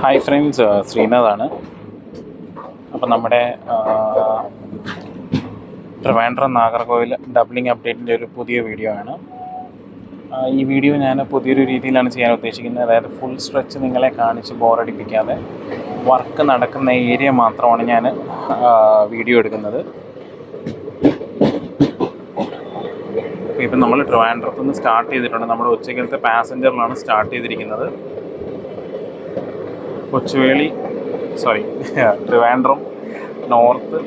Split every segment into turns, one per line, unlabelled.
Hi friends, ശ്രീനാഥാണ്. അപ്പം നമ്മുടെ Trivandrum Nagercoil doubling അപ്ഡേറ്റിൻ്റെ ഒരു പുതിയ വീഡിയോ ആണ്. ഈ വീഡിയോ ഞാൻ പുതിയൊരു രീതിയിലാണ് ചെയ്യാൻ ഉദ്ദേശിക്കുന്നത്. അതായത് ഫുൾ സ്ട്രെച്ച് നിങ്ങളെ കാണിച്ച് ബോറടിപ്പിക്കാതെ വർക്ക് നടക്കുന്ന ഏരിയ മാത്രമാണ് ഞാൻ വീഡിയോ എടുക്കുന്നത്. അപ്പോൾ ഇപ്പം നമ്മൾ ട്രിവാൻഡ്രത്ത് നിന്ന് സ്റ്റാർട്ട് ചെയ്തിട്ടുണ്ട്. നമ്മുടെ ഉച്ചക്കലത്തെ പാസഞ്ചറിലാണ് സ്റ്റാർട്ട് ചെയ്തിരിക്കുന്നത്. ട്രിവാൻഡ്രം നോർത്ത്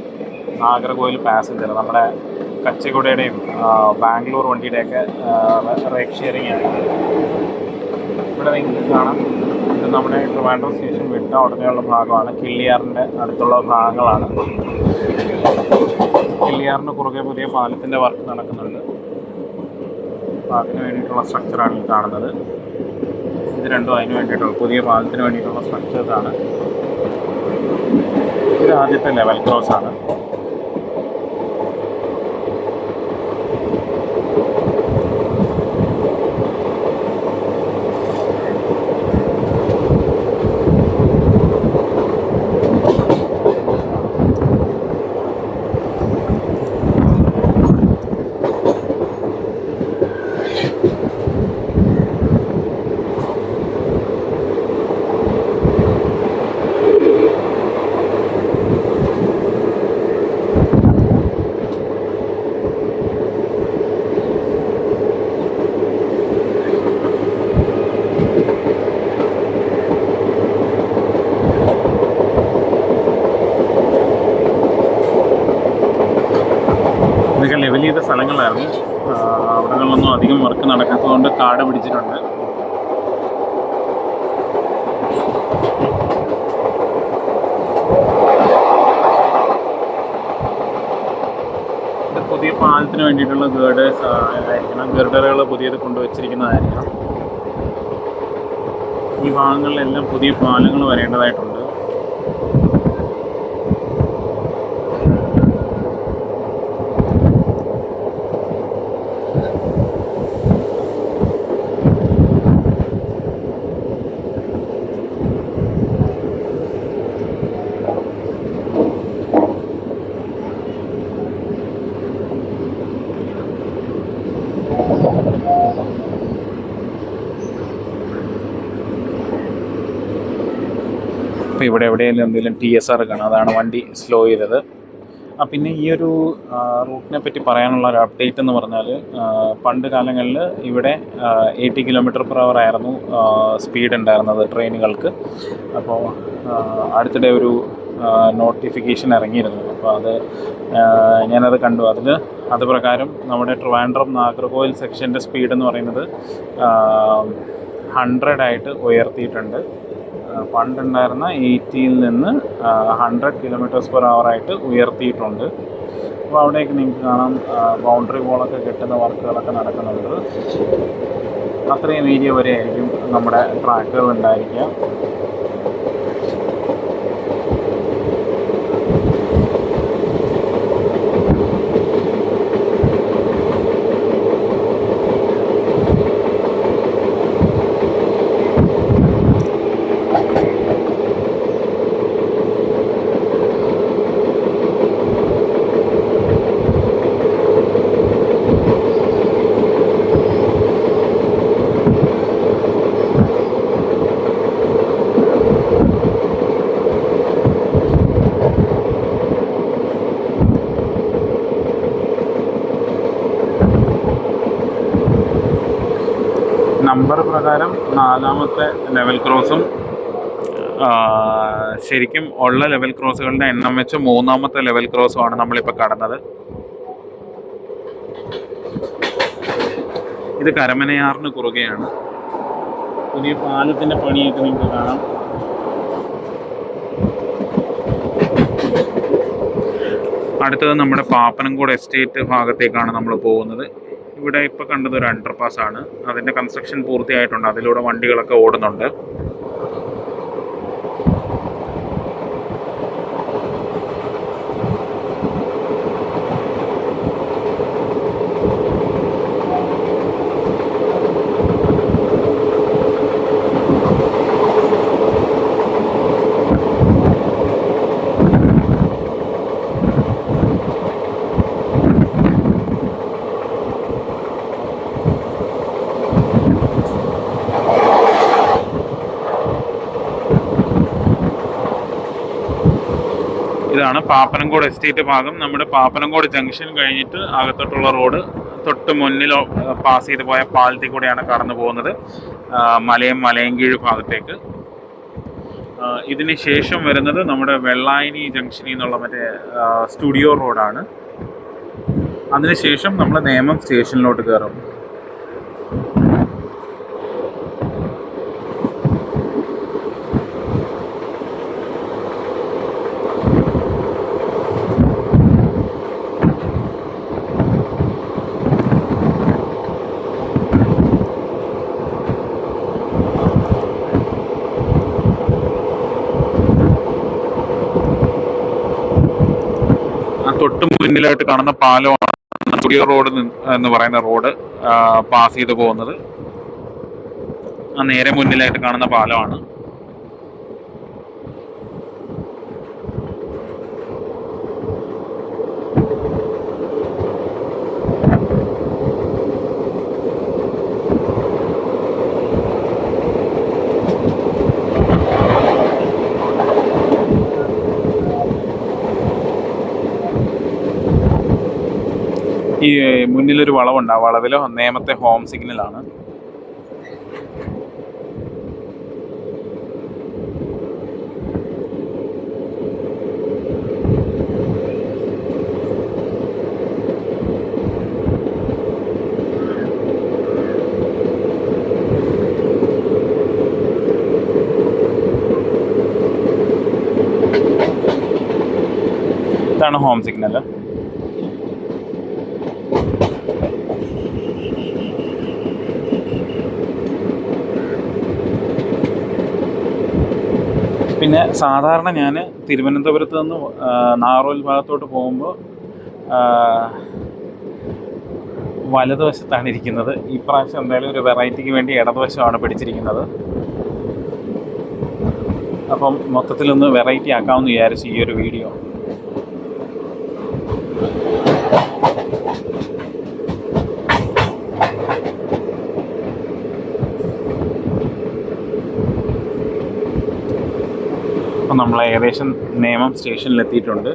നാഗർകോവിൽ പാസഞ്ചർ നമ്മുടെ കച്ചകുടയുടെയും ബാംഗ്ലൂർ വണ്ടിയുടെയൊക്കെ റേക്ക് ഷെയറിംഗ് ആണ്. ഇവിടെ നിങ്ങൾക്ക് കാണാം, ഇത് നമ്മുടെ ട്രിവാൻഡ്രം സ്റ്റേഷൻ വിട്ട ഉടനെയുള്ള ഭാഗമാണ്. കിള്ളിയാറിൻ്റെ അടുത്തുള്ള ഭാഗങ്ങളാണ്. കിള്ളിയാറിന് കുറുകെ പുതിയ പാലത്തിൻ്റെ വർക്ക് നടക്കുന്നുണ്ട്. അപ്പോൾ അതിന് വേണ്ടിയിട്ടുള്ള സ്ട്രക്ചറാണ് ഈ കാണുന്നത്. ഇത് രണ്ടും അതിന് വേണ്ടിയിട്ടുള്ള പുതിയ പാലത്തിന് വേണ്ടിയിട്ടുള്ള സ്ട്രക്ചേഴ്സാണ്. ഇത് ആദ്യത്തെ ലെവൽ ക്രോസ് ആണ്. ഇതൊക്കെ ലെവൽ ചെയ്ത സ്ഥലങ്ങളായിരുന്നു. അവിടങ്ങളിലൊന്നും അധികം വർക്ക് നടക്കാത്തതുകൊണ്ട് കാട് പിടിച്ചിട്ടുണ്ട്. ഇത് പുതിയ പാലത്തിന് വേണ്ടിയിട്ടുള്ള ഗേർഡേഴ്സ് ആയിരിക്കണം. ഗർഡറുകൾ പുതിയത് കൊണ്ടുവച്ചിരിക്കുന്നതായിരിക്കണം. ഈ ഭാഗങ്ങളിലെല്ലാം പുതിയ പാലങ്ങൾ വരേണ്ടതായിട്ടുണ്ട്. അപ്പോൾ ഇവിടെ എവിടെയെങ്കിലും എന്തെങ്കിലും TSR കാണാം, അതാണ് വണ്ടി സ്ലോ ചെയ്തത്. പിന്നെ ഈ ഒരു റൂട്ടിനെ പറ്റി പറയാനുള്ള ഒരു അപ്ഡേറ്റ് എന്ന് പറഞ്ഞാൽ, പണ്ട് കാലങ്ങളിൽ ഇവിടെ 80 km/h ആയിരുന്നു സ്പീഡ് ഉണ്ടായിരുന്നത് ട്രെയിനുകൾക്ക്. അപ്പോൾ അടുത്തിടെ ഒരു നോട്ടിഫിക്കേഷൻ ഇറങ്ങിയിരുന്നു. അപ്പോൾ ഞാനത് കണ്ടു. അത് പ്രകാരം നമ്മുടെ ട്രിവാൻഡ്രം നാഗർകോവിൽ സെക്ഷൻ്റെ സ്പീഡ് എന്ന് പറയുന്നത് 100 ആയിട്ട് ഉയർത്തിയിട്ടുണ്ട്. പണ്ടുണ്ടായിരുന്ന 80-ൽ നിന്ന് 100 km/h ആയിട്ട് ഉയർത്തിയിട്ടുണ്ട്. അപ്പോൾ അവിടേക്ക് നിങ്ങൾക്ക് കാണാം, ബൗണ്ടറി വോളൊക്കെ കെട്ടുന്ന വർക്കുകളൊക്കെ നടക്കുന്നുണ്ട്. അത്രയും ഏരിയ വരെ ആയിരിക്കും നമ്മുടെ ട്രാക്കുകൾ ഉണ്ടായിരിക്കുക. നമ്പർ പ്രകാരം 4ാമത്തെ ലെവൽ ക്രോസും ശരിക്കും ഉള്ള ലെവൽ ക്രോസുകളുടെ എണ്ണം വെച്ച് 3ാമത്തെ ലെവൽ ക്രോസുമാണ് നമ്മളിപ്പോൾ കടന്നത്. ഇത് കരമനയാറിന് കുറുകെയാണ്. പുതിയ പാലത്തിൻ്റെ പണിയൊക്കെ നിങ്ങൾക്ക് കാണാം. അടുത്തത് നമ്മുടെ പാപ്പനംകോട് എസ്റ്റേറ്റ് ഭാഗത്തേക്കാണ് നമ്മൾ പോകുന്നത്. ഇവിടെ ഇപ്പോൾ കണ്ടത് ഒരു അണ്ടർപാസ് ആണ്. അതിൻ്റെ കൺസ്ട്രക്ഷൻ പൂർത്തിയായിട്ടുണ്ട്. അതിലൂടെ വണ്ടികളൊക്കെ ഓടുന്നുണ്ട്. ഇതാണ് പാപ്പനംകോട് എസ്റ്റേറ്റ് ഭാഗം. നമ്മുടെ പാപ്പനംകോട് ജംഗ്ഷൻ കഴിഞ്ഞിട്ട് അകത്തോട്ടുള്ള റോഡ് തൊട്ട് മുന്നിൽ പാസ് ചെയ്ത് പോയ പാലത്തിൽ കൂടെയാണ് കടന്നു പോകുന്നത് മലയൻകീഴ് ഭാഗത്തേക്ക്. ഇതിന് ശേഷം വരുന്നത് നമ്മുടെ വെള്ളായണി ജംഗ്ഷനിൽ നിന്നുള്ള മറ്റേ സ്റ്റുഡിയോ റോഡാണ്. അതിനുശേഷം നമ്മൾ നേമം സ്റ്റേഷനിലോട്ട് കയറും. തൊട്ട് മുന്നിലായിട്ട് കാണുന്ന പാലമാണ് സ്റ്റുഡിയോ റോഡ് എന്ന് പറയുന്ന റോഡ് പാസ് ചെയ്ത് പോകുന്നത്. നേരെ മുന്നിലായിട്ട് കാണുന്ന പാലമാണ്. ഈ മുന്നിലൊരു വളവുണ്ട്. ആ വളവിൽ നേമത്തെ ഹോം സിഗ്നലാണ്. ഇതാണ് ഹോം സിഗ്നൽ. പിന്നെ സാധാരണ ഞാൻ തിരുവനന്തപുരത്ത് നിന്ന് നാഗർകോവിൽ ഭാഗത്തോട്ട് പോകുമ്പോൾ വലതുവശത്താണ് ഇരിക്കുന്നത്. ഈ പ്രാവശ്യം എന്തായാലും ഒരു വെറൈറ്റിക്ക് വേണ്ടി ഇടതുവശമാണ് പിടിച്ചിരിക്കുന്നത്. അപ്പം മൊത്തത്തിലൊന്ന് വെറൈറ്റി ആക്കാമെന്ന് വിചാരിച്ചു ഈ ഒരു വീഡിയോ. അപ്പം നമ്മൾ ഏകദേശം നേമം സ്റ്റേഷനിലെത്തിയിട്ടുണ്ട്.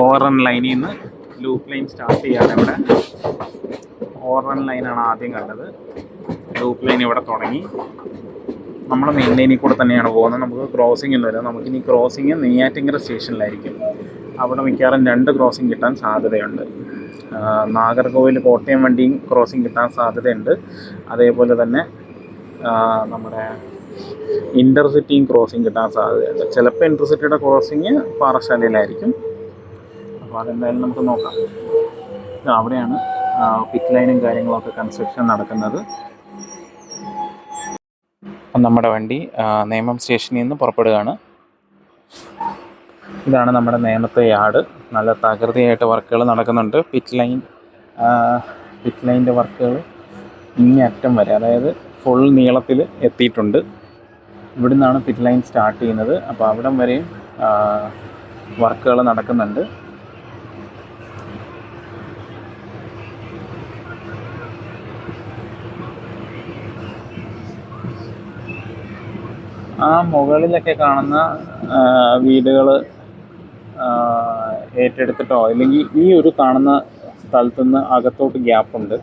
ഓവറൺ ലൈനിൽ നിന്ന് ലൂപ്പ് ലൈൻ സ്റ്റാർട്ട് ചെയ്യാണ്. ഇവിടെ ഓവറൺ ലൈനാണ് ആദ്യം കണ്ടത്. ലൂപ്പ് ലൈൻ ഇവിടെ തുടങ്ങി. നമ്മൾ മെയിൻ ലൈനിൽ കൂടെ തന്നെയാണ് പോകുന്നത്. നമുക്ക് ക്രോസിംഗ് ഒന്നും വരാം. നമുക്കിനി ക്രോസിങ് നെയ്യാറ്റിങ്കര സ്റ്റേഷനിലായിരിക്കും. അവിടെ മിക്കവാറും 2 ക്രോസിംഗ് കിട്ടാൻ സാധ്യതയുണ്ട്. നാഗർകോവിൽ കോട്ടയം വണ്ടിയും ക്രോസിംഗ് കിട്ടാൻ സാധ്യതയുണ്ട്. അതേപോലെ തന്നെ നമ്മുടെ ഇൻ്റർസിറ്റിയും ക്രോസിംഗ് കിട്ടാൻ സാധ്യതയുണ്ട്. ചിലപ്പോൾ ഇൻ്റർസിറ്റിയുടെ ക്രോസിങ് പാറശാലയിലായിരിക്കും. അപ്പോൾ അതെന്തായാലും നമുക്ക് നോക്കാം. അവിടെയാണ് പിറ്റ് ലൈനും കാര്യങ്ങളൊക്കെ കൺസ്ട്രക്ഷൻ നടക്കുന്നത്. നമ്മുടെ വണ്ടി നേമം സ്റ്റേഷനിൽ നിന്ന് പുറപ്പെടുകയാണ്. ഇതാണ് നമ്മുടെ നേമത്തെ യാർഡ്. നല്ല തകൃതിയായിട്ട് വർക്കുകൾ നടക്കുന്നുണ്ട്. പിറ്റ് ലൈനിൻ്റെ വർക്കുകൾ ഇങ്ങേ അറ്റം വരെ, അതായത് ഫുൾ നീളത്തിൽ എത്തിയിട്ടുണ്ട്. ഇവിടെ നിന്നാണ് പിറ്റ് ലൈൻ സ്റ്റാർട്ട് ചെയ്യുന്നത്. അപ്പോൾ അവിടം വരെയും വർക്കുകൾ നടക്കുന്നുണ്ട്. ആ മുകളിലൊക്കെ കാണുന്ന വീടുകൾ ഏറ്റെടുത്തിട്ടോ അല്ലെങ്കിൽ ഈ ഒരു കാണുന്ന സ്ഥലത്തുനിന്ന് അകത്തോട്ട് ഗ്യാപ്പുണ്ട്.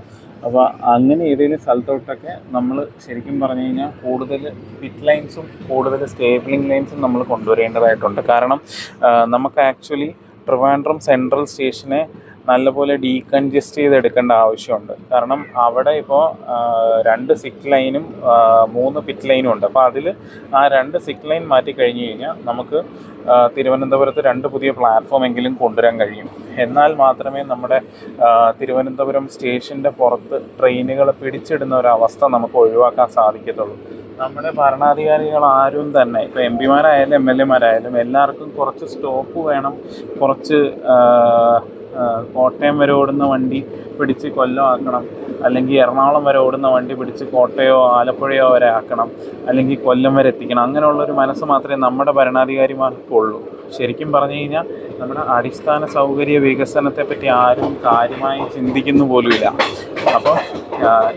അപ്പോൾ അങ്ങനെ ഏതെങ്കിലും സ്ഥലത്തോട്ടൊക്കെ നമ്മൾ ശരിക്കും പറഞ്ഞു കഴിഞ്ഞാൽ കൂടുതൽ പിറ്റ് ലൈൻസും കൂടുതൽ സ്റ്റേബിളിംഗ് ലൈൻസും നമ്മൾ കൊണ്ടുവരേണ്ടതായിട്ടുണ്ട്. കാരണം നമുക്ക് ആക്ച്വലി ട്രിവാൻഡ്രം സെൻട്രൽ സ്റ്റേഷനെ നല്ലപോലെ ഡീകൺജസ്റ്റ് ചെയ്തെടുക്കേണ്ട ആവശ്യമുണ്ട്. കാരണം അവിടെ ഇപ്പോൾ 2 സിക്ക് ലൈനും 3 പിറ്റ് ലൈനും ഉണ്ട്. അപ്പോൾ അതിൽ ആ 2 സിക്ക് ലൈൻ മാറ്റി കഴിഞ്ഞ് കഴിഞ്ഞാൽ നമുക്ക് തിരുവനന്തപുരത്ത് 2 പുതിയ പ്ലാറ്റ്ഫോം എങ്കിലും കൊണ്ടുവരാൻ കഴിയും. എന്നാൽ മാത്രമേ നമ്മുടെ തിരുവനന്തപുരം സ്റ്റേഷൻ്റെ പുറത്ത് ട്രെയിനുകൾ പിടിച്ചിടുന്ന ഒരവസ്ഥ നമുക്ക് ഒഴിവാക്കാൻ സാധിക്കത്തുള്ളൂ. നമ്മുടെ ഭരണാധികാരികൾ ആരും തന്നെ, ഇപ്പോൾ എം പിമാരായാലും MLA മാരായാലും എല്ലാവർക്കും കുറച്ച് സ്റ്റോപ്പ് വേണം, കുറച്ച് കോട്ടയം വരെ ഓടുന്ന വണ്ടി പിടിച്ച് കൊല്ലം ആക്കണം, അല്ലെങ്കിൽ എറണാകുളം വരെ ഓടുന്ന വണ്ടി പിടിച്ച് കോട്ടയോ ആലപ്പുഴയോ വരെ ആക്കണം, അല്ലെങ്കിൽ കൊല്ലം വരെ എത്തിക്കണം. അങ്ങനെയുള്ളൊരു മനസ്സ് മാത്രമേ നമ്മുടെ ഭരണാധികാരിമാർക്കുള്ളൂ. ശരിക്കും പറഞ്ഞു കഴിഞ്ഞാൽ നമ്മുടെ അടിസ്ഥാന സൗകര്യ വികസനത്തെപ്പറ്റി ആരും കാര്യമായി ചിന്തിക്കുന്നു പോലുമില്ല. അപ്പോൾ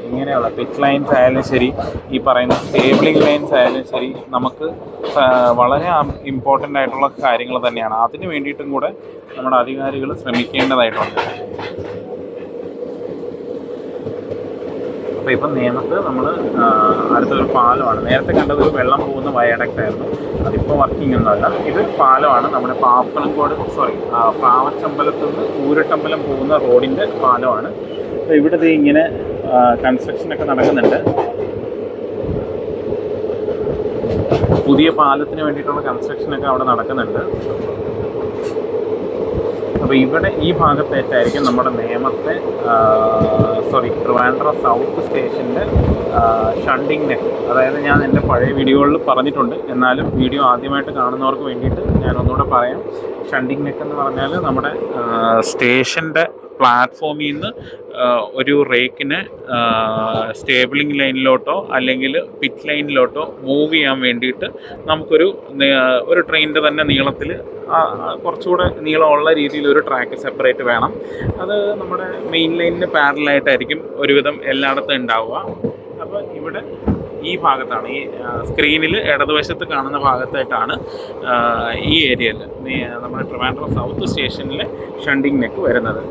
ഇങ്ങനെയുള്ള പിറ്റ് ലൈൻസ് ആയാലും ശരി, ഈ പറയുന്ന സ്റ്റേബിളിംഗ് ലൈൻസ് ആയാലും ശരി, നമുക്ക് വളരെ ഇമ്പോർട്ടൻ്റ് ആയിട്ടുള്ള കാര്യങ്ങൾ തന്നെയാണ്. അതിന് വേണ്ടിയിട്ടും കൂടെ നമ്മുടെ അധികാരികൾ ശ്രമിക്കേണ്ടതായിട്ടുണ്ട്. അപ്പോൾ ഇപ്പം നേമത്ത് നമ്മൾ അടുത്തൊരു പാലമാണ്. നേരത്തെ കണ്ടത് ഒരു വെള്ളം പോകുന്ന വയഡക്റ്റ് ആയിരുന്നു, അതിപ്പോൾ വർക്കിംഗ് ഒന്നുമല്ല. ഇത് പാലമാണ്, നമ്മുടെ പാവച്ചമ്പലത്തു നിന്ന് ഊരട്ടമ്പലം പോകുന്ന റോഡിൻ്റെ പാലമാണ്. അപ്പോൾ ഇവിടെ ഇങ്ങനെ കൺസ്ട്രക്ഷനൊക്കെ നടക്കുന്നുണ്ട്. പുതിയ പാലത്തിന് വേണ്ടിയിട്ടുള്ള കൺസ്ട്രക്ഷനൊക്കെ അവിടെ നടക്കുന്നുണ്ട്. അപ്പോൾ ഇവിടെ ഈ ഭാഗത്തായിട്ടായിരിക്കും നമ്മുടെ നേമത്തെ ട്രിവാൻഡ്രം സൗത്ത് സ്റ്റേഷൻ്റെ ഷണ്ടിങ് നെക്ക്. അതായത് ഞാൻ എൻ്റെ പഴയ വീഡിയോകളിൽ പറഞ്ഞിട്ടുണ്ട്, എന്നാലും വീഡിയോ ആദ്യമായിട്ട് കാണുന്നവർക്ക് വേണ്ടിയിട്ട് ഞാൻ ഒന്നുകൂടെ പറയാം. ഷണ്ടിങ് നെക്ക് എന്ന് പറഞ്ഞാൽ നമ്മുടെ സ്റ്റേഷൻ്റെ പ്ലാറ്റ്ഫോമിൽ നിന്ന് ഒരു റേക്കിനെ സ്റ്റേബിളിംഗ് ലൈനിലോട്ടോ അല്ലെങ്കിൽ പിറ്റ് ലൈനിലോട്ടോ മൂവ് ചെയ്യാൻ വേണ്ടിയിട്ട് നമുക്കൊരു ട്രെയിനിൻ്റെ തന്നെ നീളത്തിൽ കുറച്ചുകൂടെ നീളമുള്ള രീതിയിൽ ഒരു ട്രാക്ക് സെപ്പറേറ്റ് വേണം. അത് നമ്മുടെ മെയിൻ ലൈനിന് പാരലായിട്ടായിരിക്കും ഒരുവിധം എല്ലായിടത്തും ഉണ്ടാവുക. അപ്പോൾ ഇവിടെ ഈ ഭാഗത്താണ്, ഈ സ്ക്രീനിൽ ഇടതുവശത്ത് കാണുന്ന ഭാഗത്തായിട്ടാണ് ഈ ഏരിയയിൽ നമ്മുടെ ട്രിവാൻഡ്രം സൗത്ത് സ്റ്റേഷനിലെ ഷണ്ടിങ് നെക്ക് വരുന്നത്.